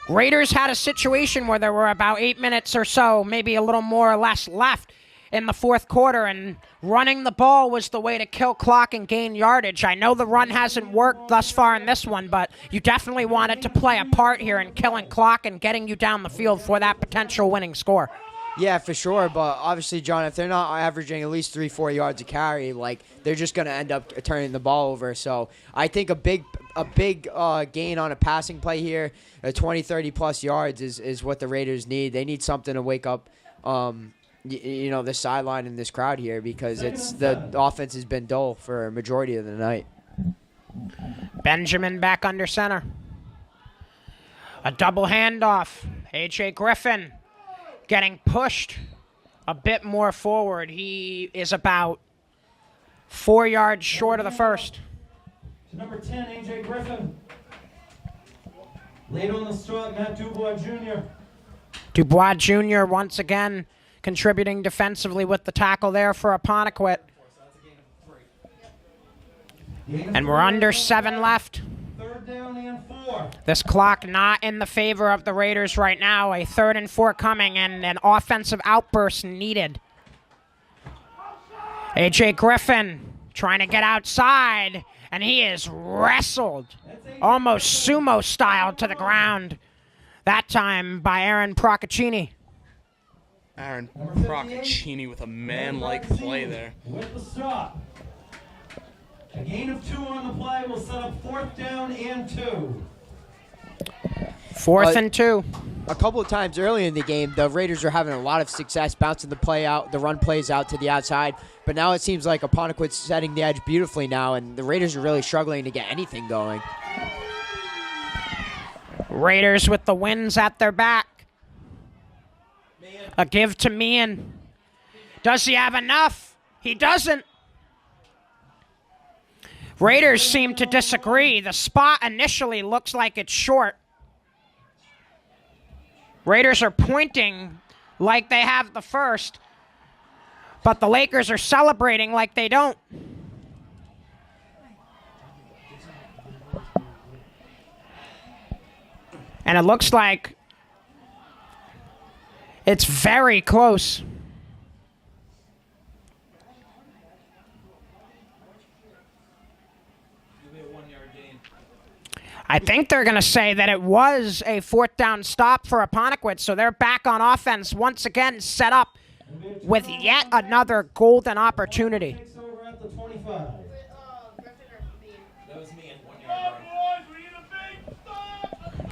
Raiders had a situation where there were about 8 minutes or so, maybe a little more or less left in the 4th quarter, and running the ball was the way to kill clock and gain yardage. I know the run hasn't worked thus far in this one, but you definitely wanted to play a part here in killing clock and getting you down the field for that potential winning score. Yeah, for sure, but obviously, John, if they're not averaging at least 3-4 yards a carry, they're just going to end up turning the ball over. So I think a big gain on a passing play here, 20-30+ yards is what the Raiders need. They need something to wake up the sideline and this crowd here, because the offense has been dull for a majority of the night. Benjamin back under center. A double handoff. A.J. Griffin getting pushed a bit more forward. He is about 4 yards short of the first. Number 10, A.J. Griffin. Late on the start, Matt Dubois Jr. Dubois Jr. once again contributing defensively with the tackle there for Apponnequet. And we're under 7 left. 3rd down and 4. This clock not in the favor of the Raiders right now. A 3rd and 4 coming, and an offensive outburst needed. A.J. Griffin trying to get outside, and he is wrestled almost sumo style to the ground. That time by Aaron Procaccini. Aaron Procaccini with a man-like play there. With the stop. A gain of 2 on the play will set up 4th down and 2. 4th and 2. A couple of times early in the game, the Raiders are having a lot of success bouncing the run plays out to the outside. But now it seems like Apponnequet's setting the edge beautifully now, and the Raiders are really struggling to get anything going. Raiders with the wins at their back. A give to Meehan. Does he have enough? He doesn't. Raiders seem to disagree. The spot initially looks like it's short. Raiders are pointing like they have the first, but the Lakers are celebrating like they don't. And it looks like it's very close. I think they're going to say that it was a 4th down stop for Apponnequet, so they're back on offense once again, set up with yet another golden opportunity.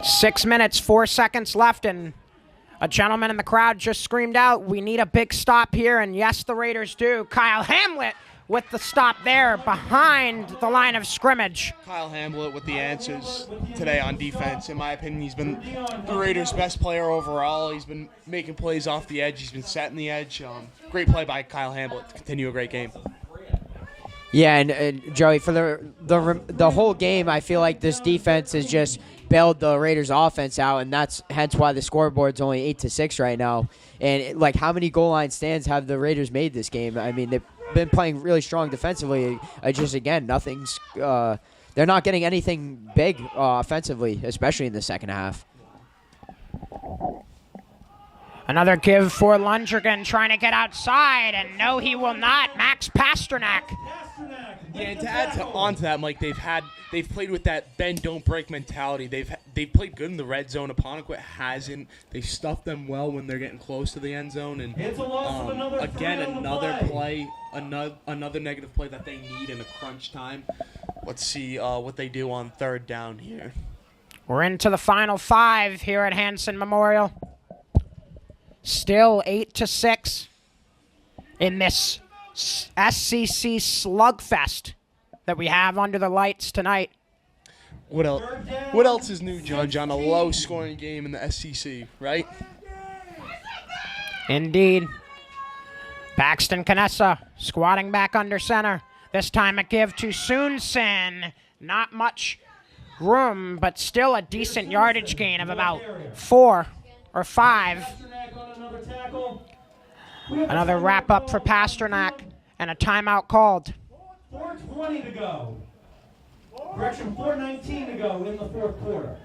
6 minutes, 4 seconds left, and a gentleman in the crowd just screamed out, "We need a big stop here," and yes, the Raiders do. Kyle Hamlet with the stop there behind the line of scrimmage. Kyle Hamlet with the answers today on defense. In my opinion, he's been the Raiders' best player overall. He's been making plays off the edge. He's been setting the edge. Great play by Kyle Hamlet to continue a great game. Yeah, and Joey, for the whole game, I feel like this defense has just bailed the Raiders' offense out, and that's hence why the scoreboard's only 8-6 right now. And how many goal line stands have the Raiders made this game? I mean, they've been playing really strong defensively. Just again, nothing's. They're not getting anything big offensively, especially in the second half. Another give for Lundgren trying to get outside, and no, he will not. Max Pasternak. Yeah, and to add onto that, Mike, they've played with that bend don't break mentality. They've played good in the red zone. Apponnequet hasn't. They've stuffed them well when they're getting close to the end zone. And again, another negative play that they need in a crunch time. Let's see what they do on 3rd down here. We're into the final 5 here at Hanson Memorial. Still 8-6 in this SCC slugfest that we have under the lights tonight. What else is new, Judge, on a low-scoring game in the SCC, right? Indeed. Paxton Canessa squatting back under center. This time a give to Soonson. Not much room, but still a decent yardage gain of about 4 or 5. Another wrap-up for Pasternak and a timeout called. 4:20 to go. Correction, 4:19 to go in the 4th quarter.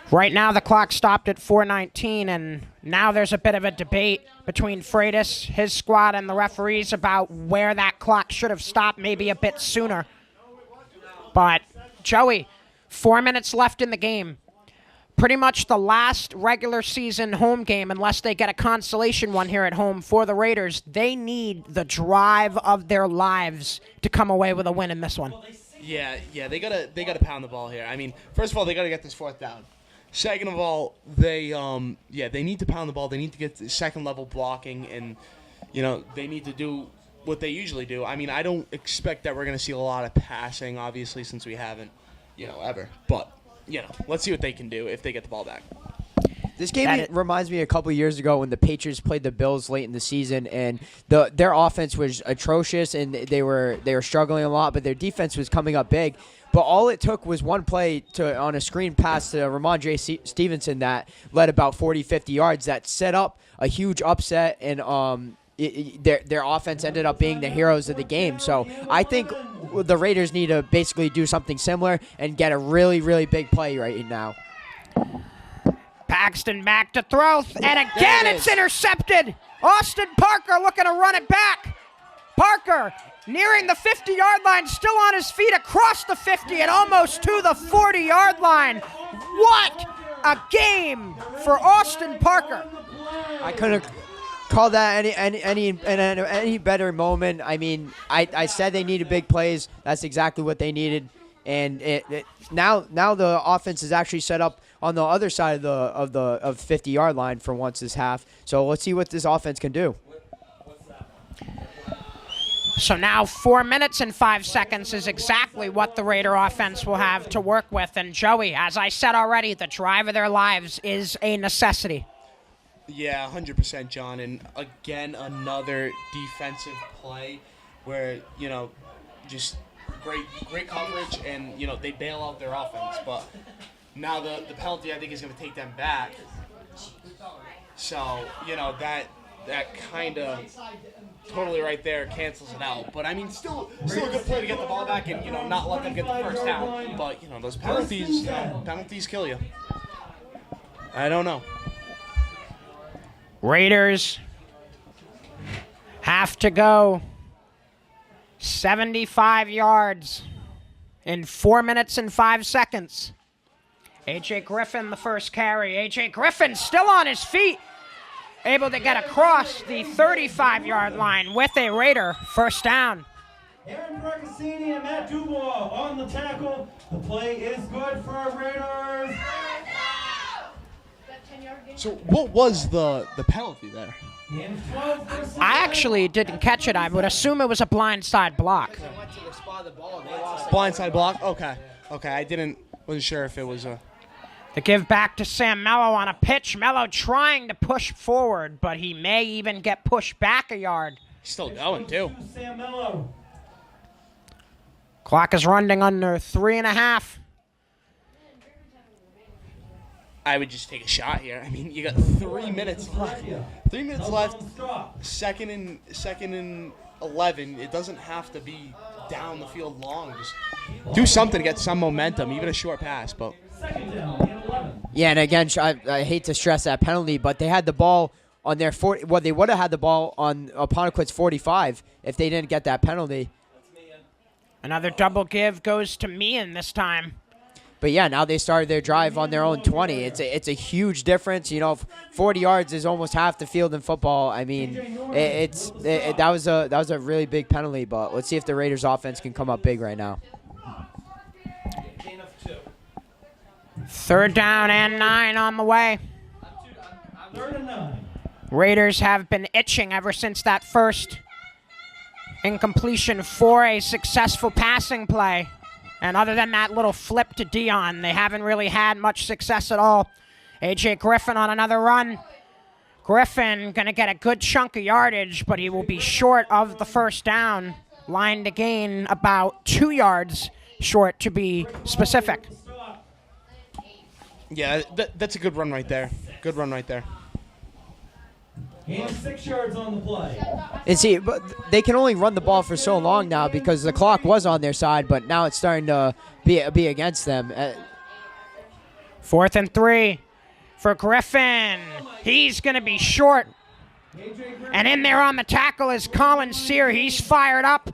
Right now the clock stopped at 4:19, and now there's a bit of a debate between Freitas, his squad, and the referees about where that clock should have stopped maybe a bit sooner. But, Joey, 4 minutes left in the game. Pretty much the last regular season home game, unless they get a consolation one here at home for the Raiders. They need the drive of their lives to come away with a win in this one. Yeah, they gotta pound the ball here. I mean, first of all, they gotta get this 4th down. Second of all, they need to pound the ball. They need to get the second level blocking, and they need to do what they usually do. I mean, I don't expect that we're gonna see a lot of passing, obviously, since we haven't, ever. But let's see what they can do if they get the ball back. This game reminds me a couple years ago when the Patriots played the Bills late in the season, and their offense was atrocious, and they were struggling a lot, but their defense was coming up big. But all it took was one play on a screen pass to Ramondre Stevenson that led about 40, 50 yards that set up a huge upset, and their offense ended up being the heroes of the game. So I think the Raiders need to basically do something similar and get a really, really big play right now. Paxton back to throw, and again it's intercepted. Austin Parker looking to run it back. Parker nearing the 50-yard line, still on his feet across the 50 and almost to the 40-yard line. What a game for Austin Parker. I couldn't call that any better moment. I mean, I said they needed big plays. That's exactly what they needed. And now the offense is actually set up on the other side of the 50-yard line for once this half. So let's see what this offense can do. So now 4 minutes and 5 seconds is exactly what the Raider offense will have to work with. And Joey, as I said already, the drive of their lives is a necessity. Yeah, 100%, John. And again, another defensive play where, just great coverage and, they bail out their offense. But now the penalty, I think, is going to take them back. So, that kind of totally right there cancels it out. But, I mean, still a good play to get the ball back and, not let them get the first down. But, those penalties kill you. I don't know. Raiders have to go 75 yards in 4 minutes and 5 seconds. A.J. Griffin, the first carry. A.J. Griffin still on his feet, able to get across the 35-yard line with a Raider first down. Aaron Bracassini and Matt Dubois on the tackle. The play is good for Raiders. So what was the penalty there? I actually didn't catch it. I would assume it was a blindside block. Blindside block? Okay. I wasn't sure if it was a... The give back to Sam Mello on a pitch. Mello trying to push forward, but he may even get pushed back a yard. He's still going, too. Sam Mello. Clock is running under 3.5. I would just take a shot here. I mean, you got 3 minutes left. 3 minutes left. Second and 11. It doesn't have to be down the field long. Just do something to get some momentum, even a short pass. But yeah, and again, I hate to stress that penalty, but they had the ball on their 40. Well, they would have had the ball on Apponnequet's 45 if they didn't get that penalty. Another double give goes to Meehan this time. But yeah, now they started their drive on their own 20. It's a huge difference. 40 yards is almost half the field in football. I mean, that was a really big penalty. But let's see if the Raiders' offense can come up big right now. 3rd down and 9 on the way. 3rd and 9. Raiders have been itching ever since that first incompletion for a successful passing play. And other than that little flip to Dion, they haven't really had much success at all. A.J. Griffin on another run. Griffin going to get a good chunk of yardage, but he will be short of the first down. Line to gain about 2 yards short, to be specific. yeah, that's a good run right there. Good run right there. And 6 yards on the play. And see, but they can only run the ball for so long now because the clock was on their side, but now it's starting to be against them. 4th and 3 for Griffin. He's going to be short. And in there on the tackle is Colin Sear. He's fired up.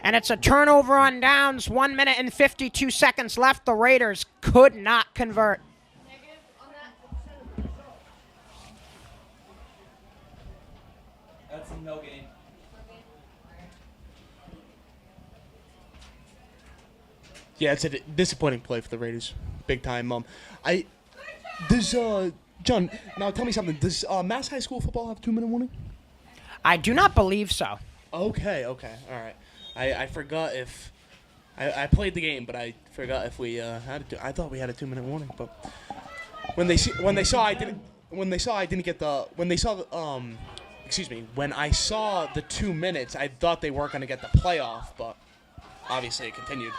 And it's a turnover on downs. 1 minute and 52 seconds left. The Raiders could not convert. That's a no gain. Yeah, it's a disappointing play for the Raiders. Big time. John, now tell me something. Does Mass High School football have 2-minute warning? I do not believe so. Okay, all right. I forgot if I played the game, but I forgot if we had to. I thought we had a 2-minute warning, but when I saw the 2 minutes, I thought they weren't going to get the playoff, but obviously it continued.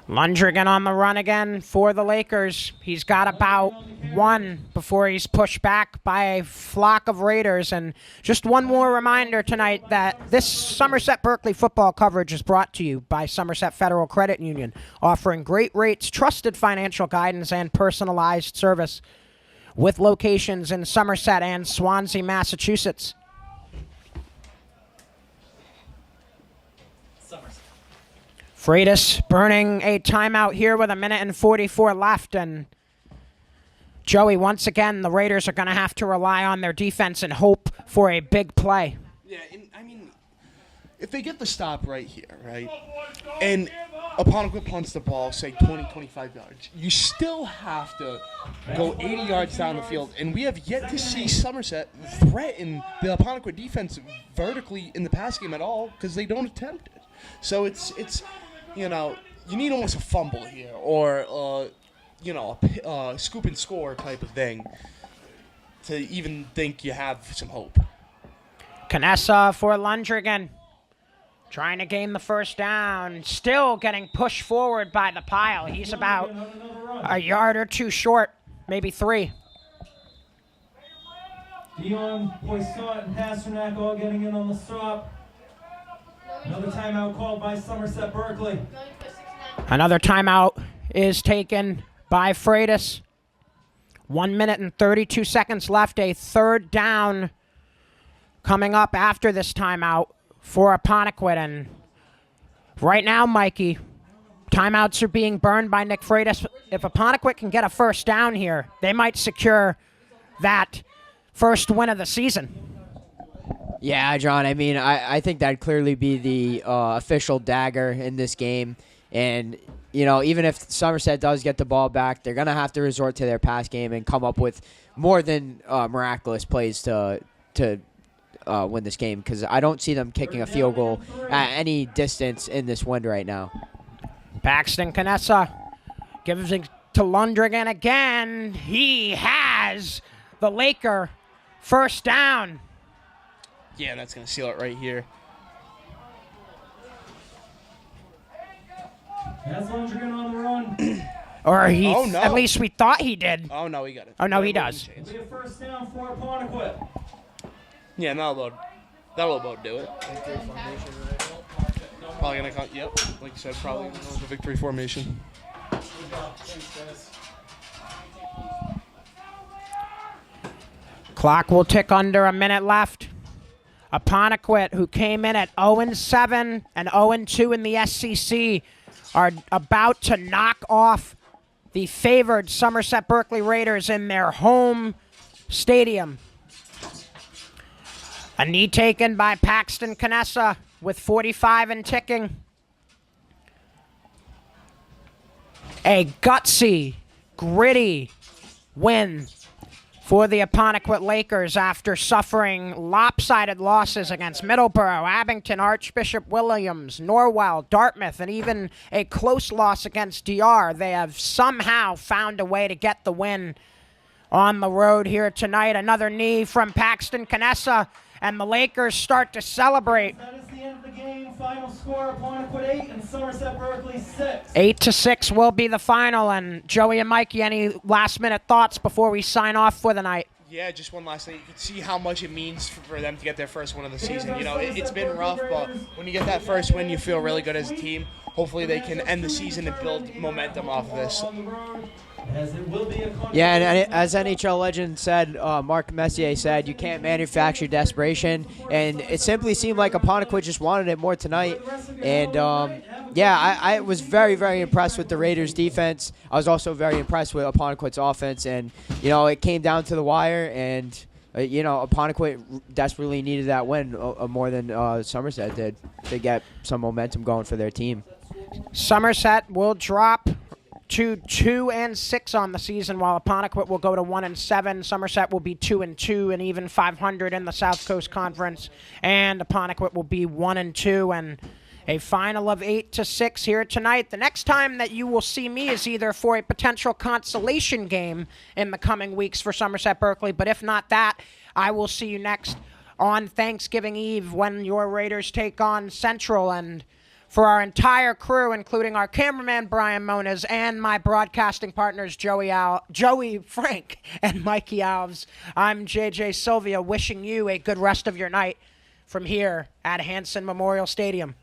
Lundgren on the run again for the Lakers. He's got about 1 before he's pushed back by a flock of Raiders. And just one more reminder tonight that this Somerset Berkley football coverage is brought to you by Somerset Federal Credit Union, offering great rates, trusted financial guidance, and personalized service with locations in Somerset and Swansea, Massachusetts. Freitas burning a timeout here with 1 minute and 44 left. And Joey, once again, the Raiders are going to have to rely on their defense and hope for a big play. Yeah, if they get the stop right here, right, and Apponnequet punts the ball, say 20, 25 yards, you still have to go 80 yards down the field, and we have yet to see Somerset threaten the Apponnequet defense vertically in the pass game at all because they don't attempt it. So it's you need almost a fumble here or a scoop and score type of thing to even think you have some hope. Canessa for Lundrigan. Trying to gain the first down. Still getting pushed forward by the pile. He's about a yard or two short, maybe 3. Dion, Poissot, and Pasternak all getting in on the stop. Another timeout called by Somerset Berkley. Another timeout is taken by Freitas. 1 minute and 32 seconds left. A third down coming up after this timeout for Apponnequet. And right now, Mikey, timeouts are being burned by Nick Freitas. If Apponnequet can get a first down here, they might secure that first win of the season. Yeah, John, I mean, I think that'd clearly be the official dagger in this game. And, even if Somerset does get the ball back, they're going to have to resort to their pass game and come up with more than miraculous plays to win this game, because I don't see them kicking a field goal at any distance in this wind right now. Paxton Canessa gives it to Lundrigan again. He has the Laker first down. Yeah, that's going to seal it right here. Has Lundrigan on the run. Or Oh, no. at least we thought he did. Oh, no, he got it. Oh, no, he does. It'll be a first down for Apponnequet. Yeah, that'll about do it. Probably going to come, yep, like you said, probably the victory formation. Clock will tick under a minute left. Apponnequet, who came in at 0-7 and 0-2 in the SEC, are about to knock off the favored Somerset Berkley Raiders in their home stadium. A knee taken by Paxton Canessa with 45 and ticking. A gutsy, gritty win for the Apponnequet Lakers after suffering lopsided losses against Middleborough, Abington, Archbishop Williams, Norwell, Dartmouth, and even a close loss against DR. They have somehow found a way to get the win on the road here tonight. Another knee from Paxton Canessa, and the Lakers start to celebrate. That is the end of the game. Final score, Apponnequet 8 and Somerset Berkley 6. 8-6 will be the final. And Joey and Mikey, any last-minute thoughts before we sign off for the night? Yeah, just one last thing. You can see how much it means for them to get their first win of the season. It's been rough, but when you get that first win, you feel really good as a team. Hopefully they can end the season and build momentum off of this. Yeah, and as NHL legend said, Marc Messier said, you can't manufacture desperation, and it simply seemed like Apponnequet just wanted it more tonight. And I was very, very impressed with the Raiders' defense. I was also very impressed with Apponnequet's offense, and it came down to the wire, and Apponnequet desperately needed that win more than Somerset did to get some momentum going for their team. Somerset will drop to 2-6 on the season, while Apponnequet will go to 1-7. Somerset will be 2-2 and even 500 in the South Coast Conference, and Apponnequet will be 1-2 and a final of 8-6 here tonight. The next time that you will see me is either for a potential consolation game in the coming weeks for Somerset Berkley, but if not that, I will see you next on Thanksgiving Eve when your Raiders take on Central. And for our entire crew, including our cameraman Brian Moniz and my broadcasting partners Joey Frank and Mikey Alves, I'm JJ Sylvia, wishing you a good rest of your night from here at Hanson Memorial Stadium.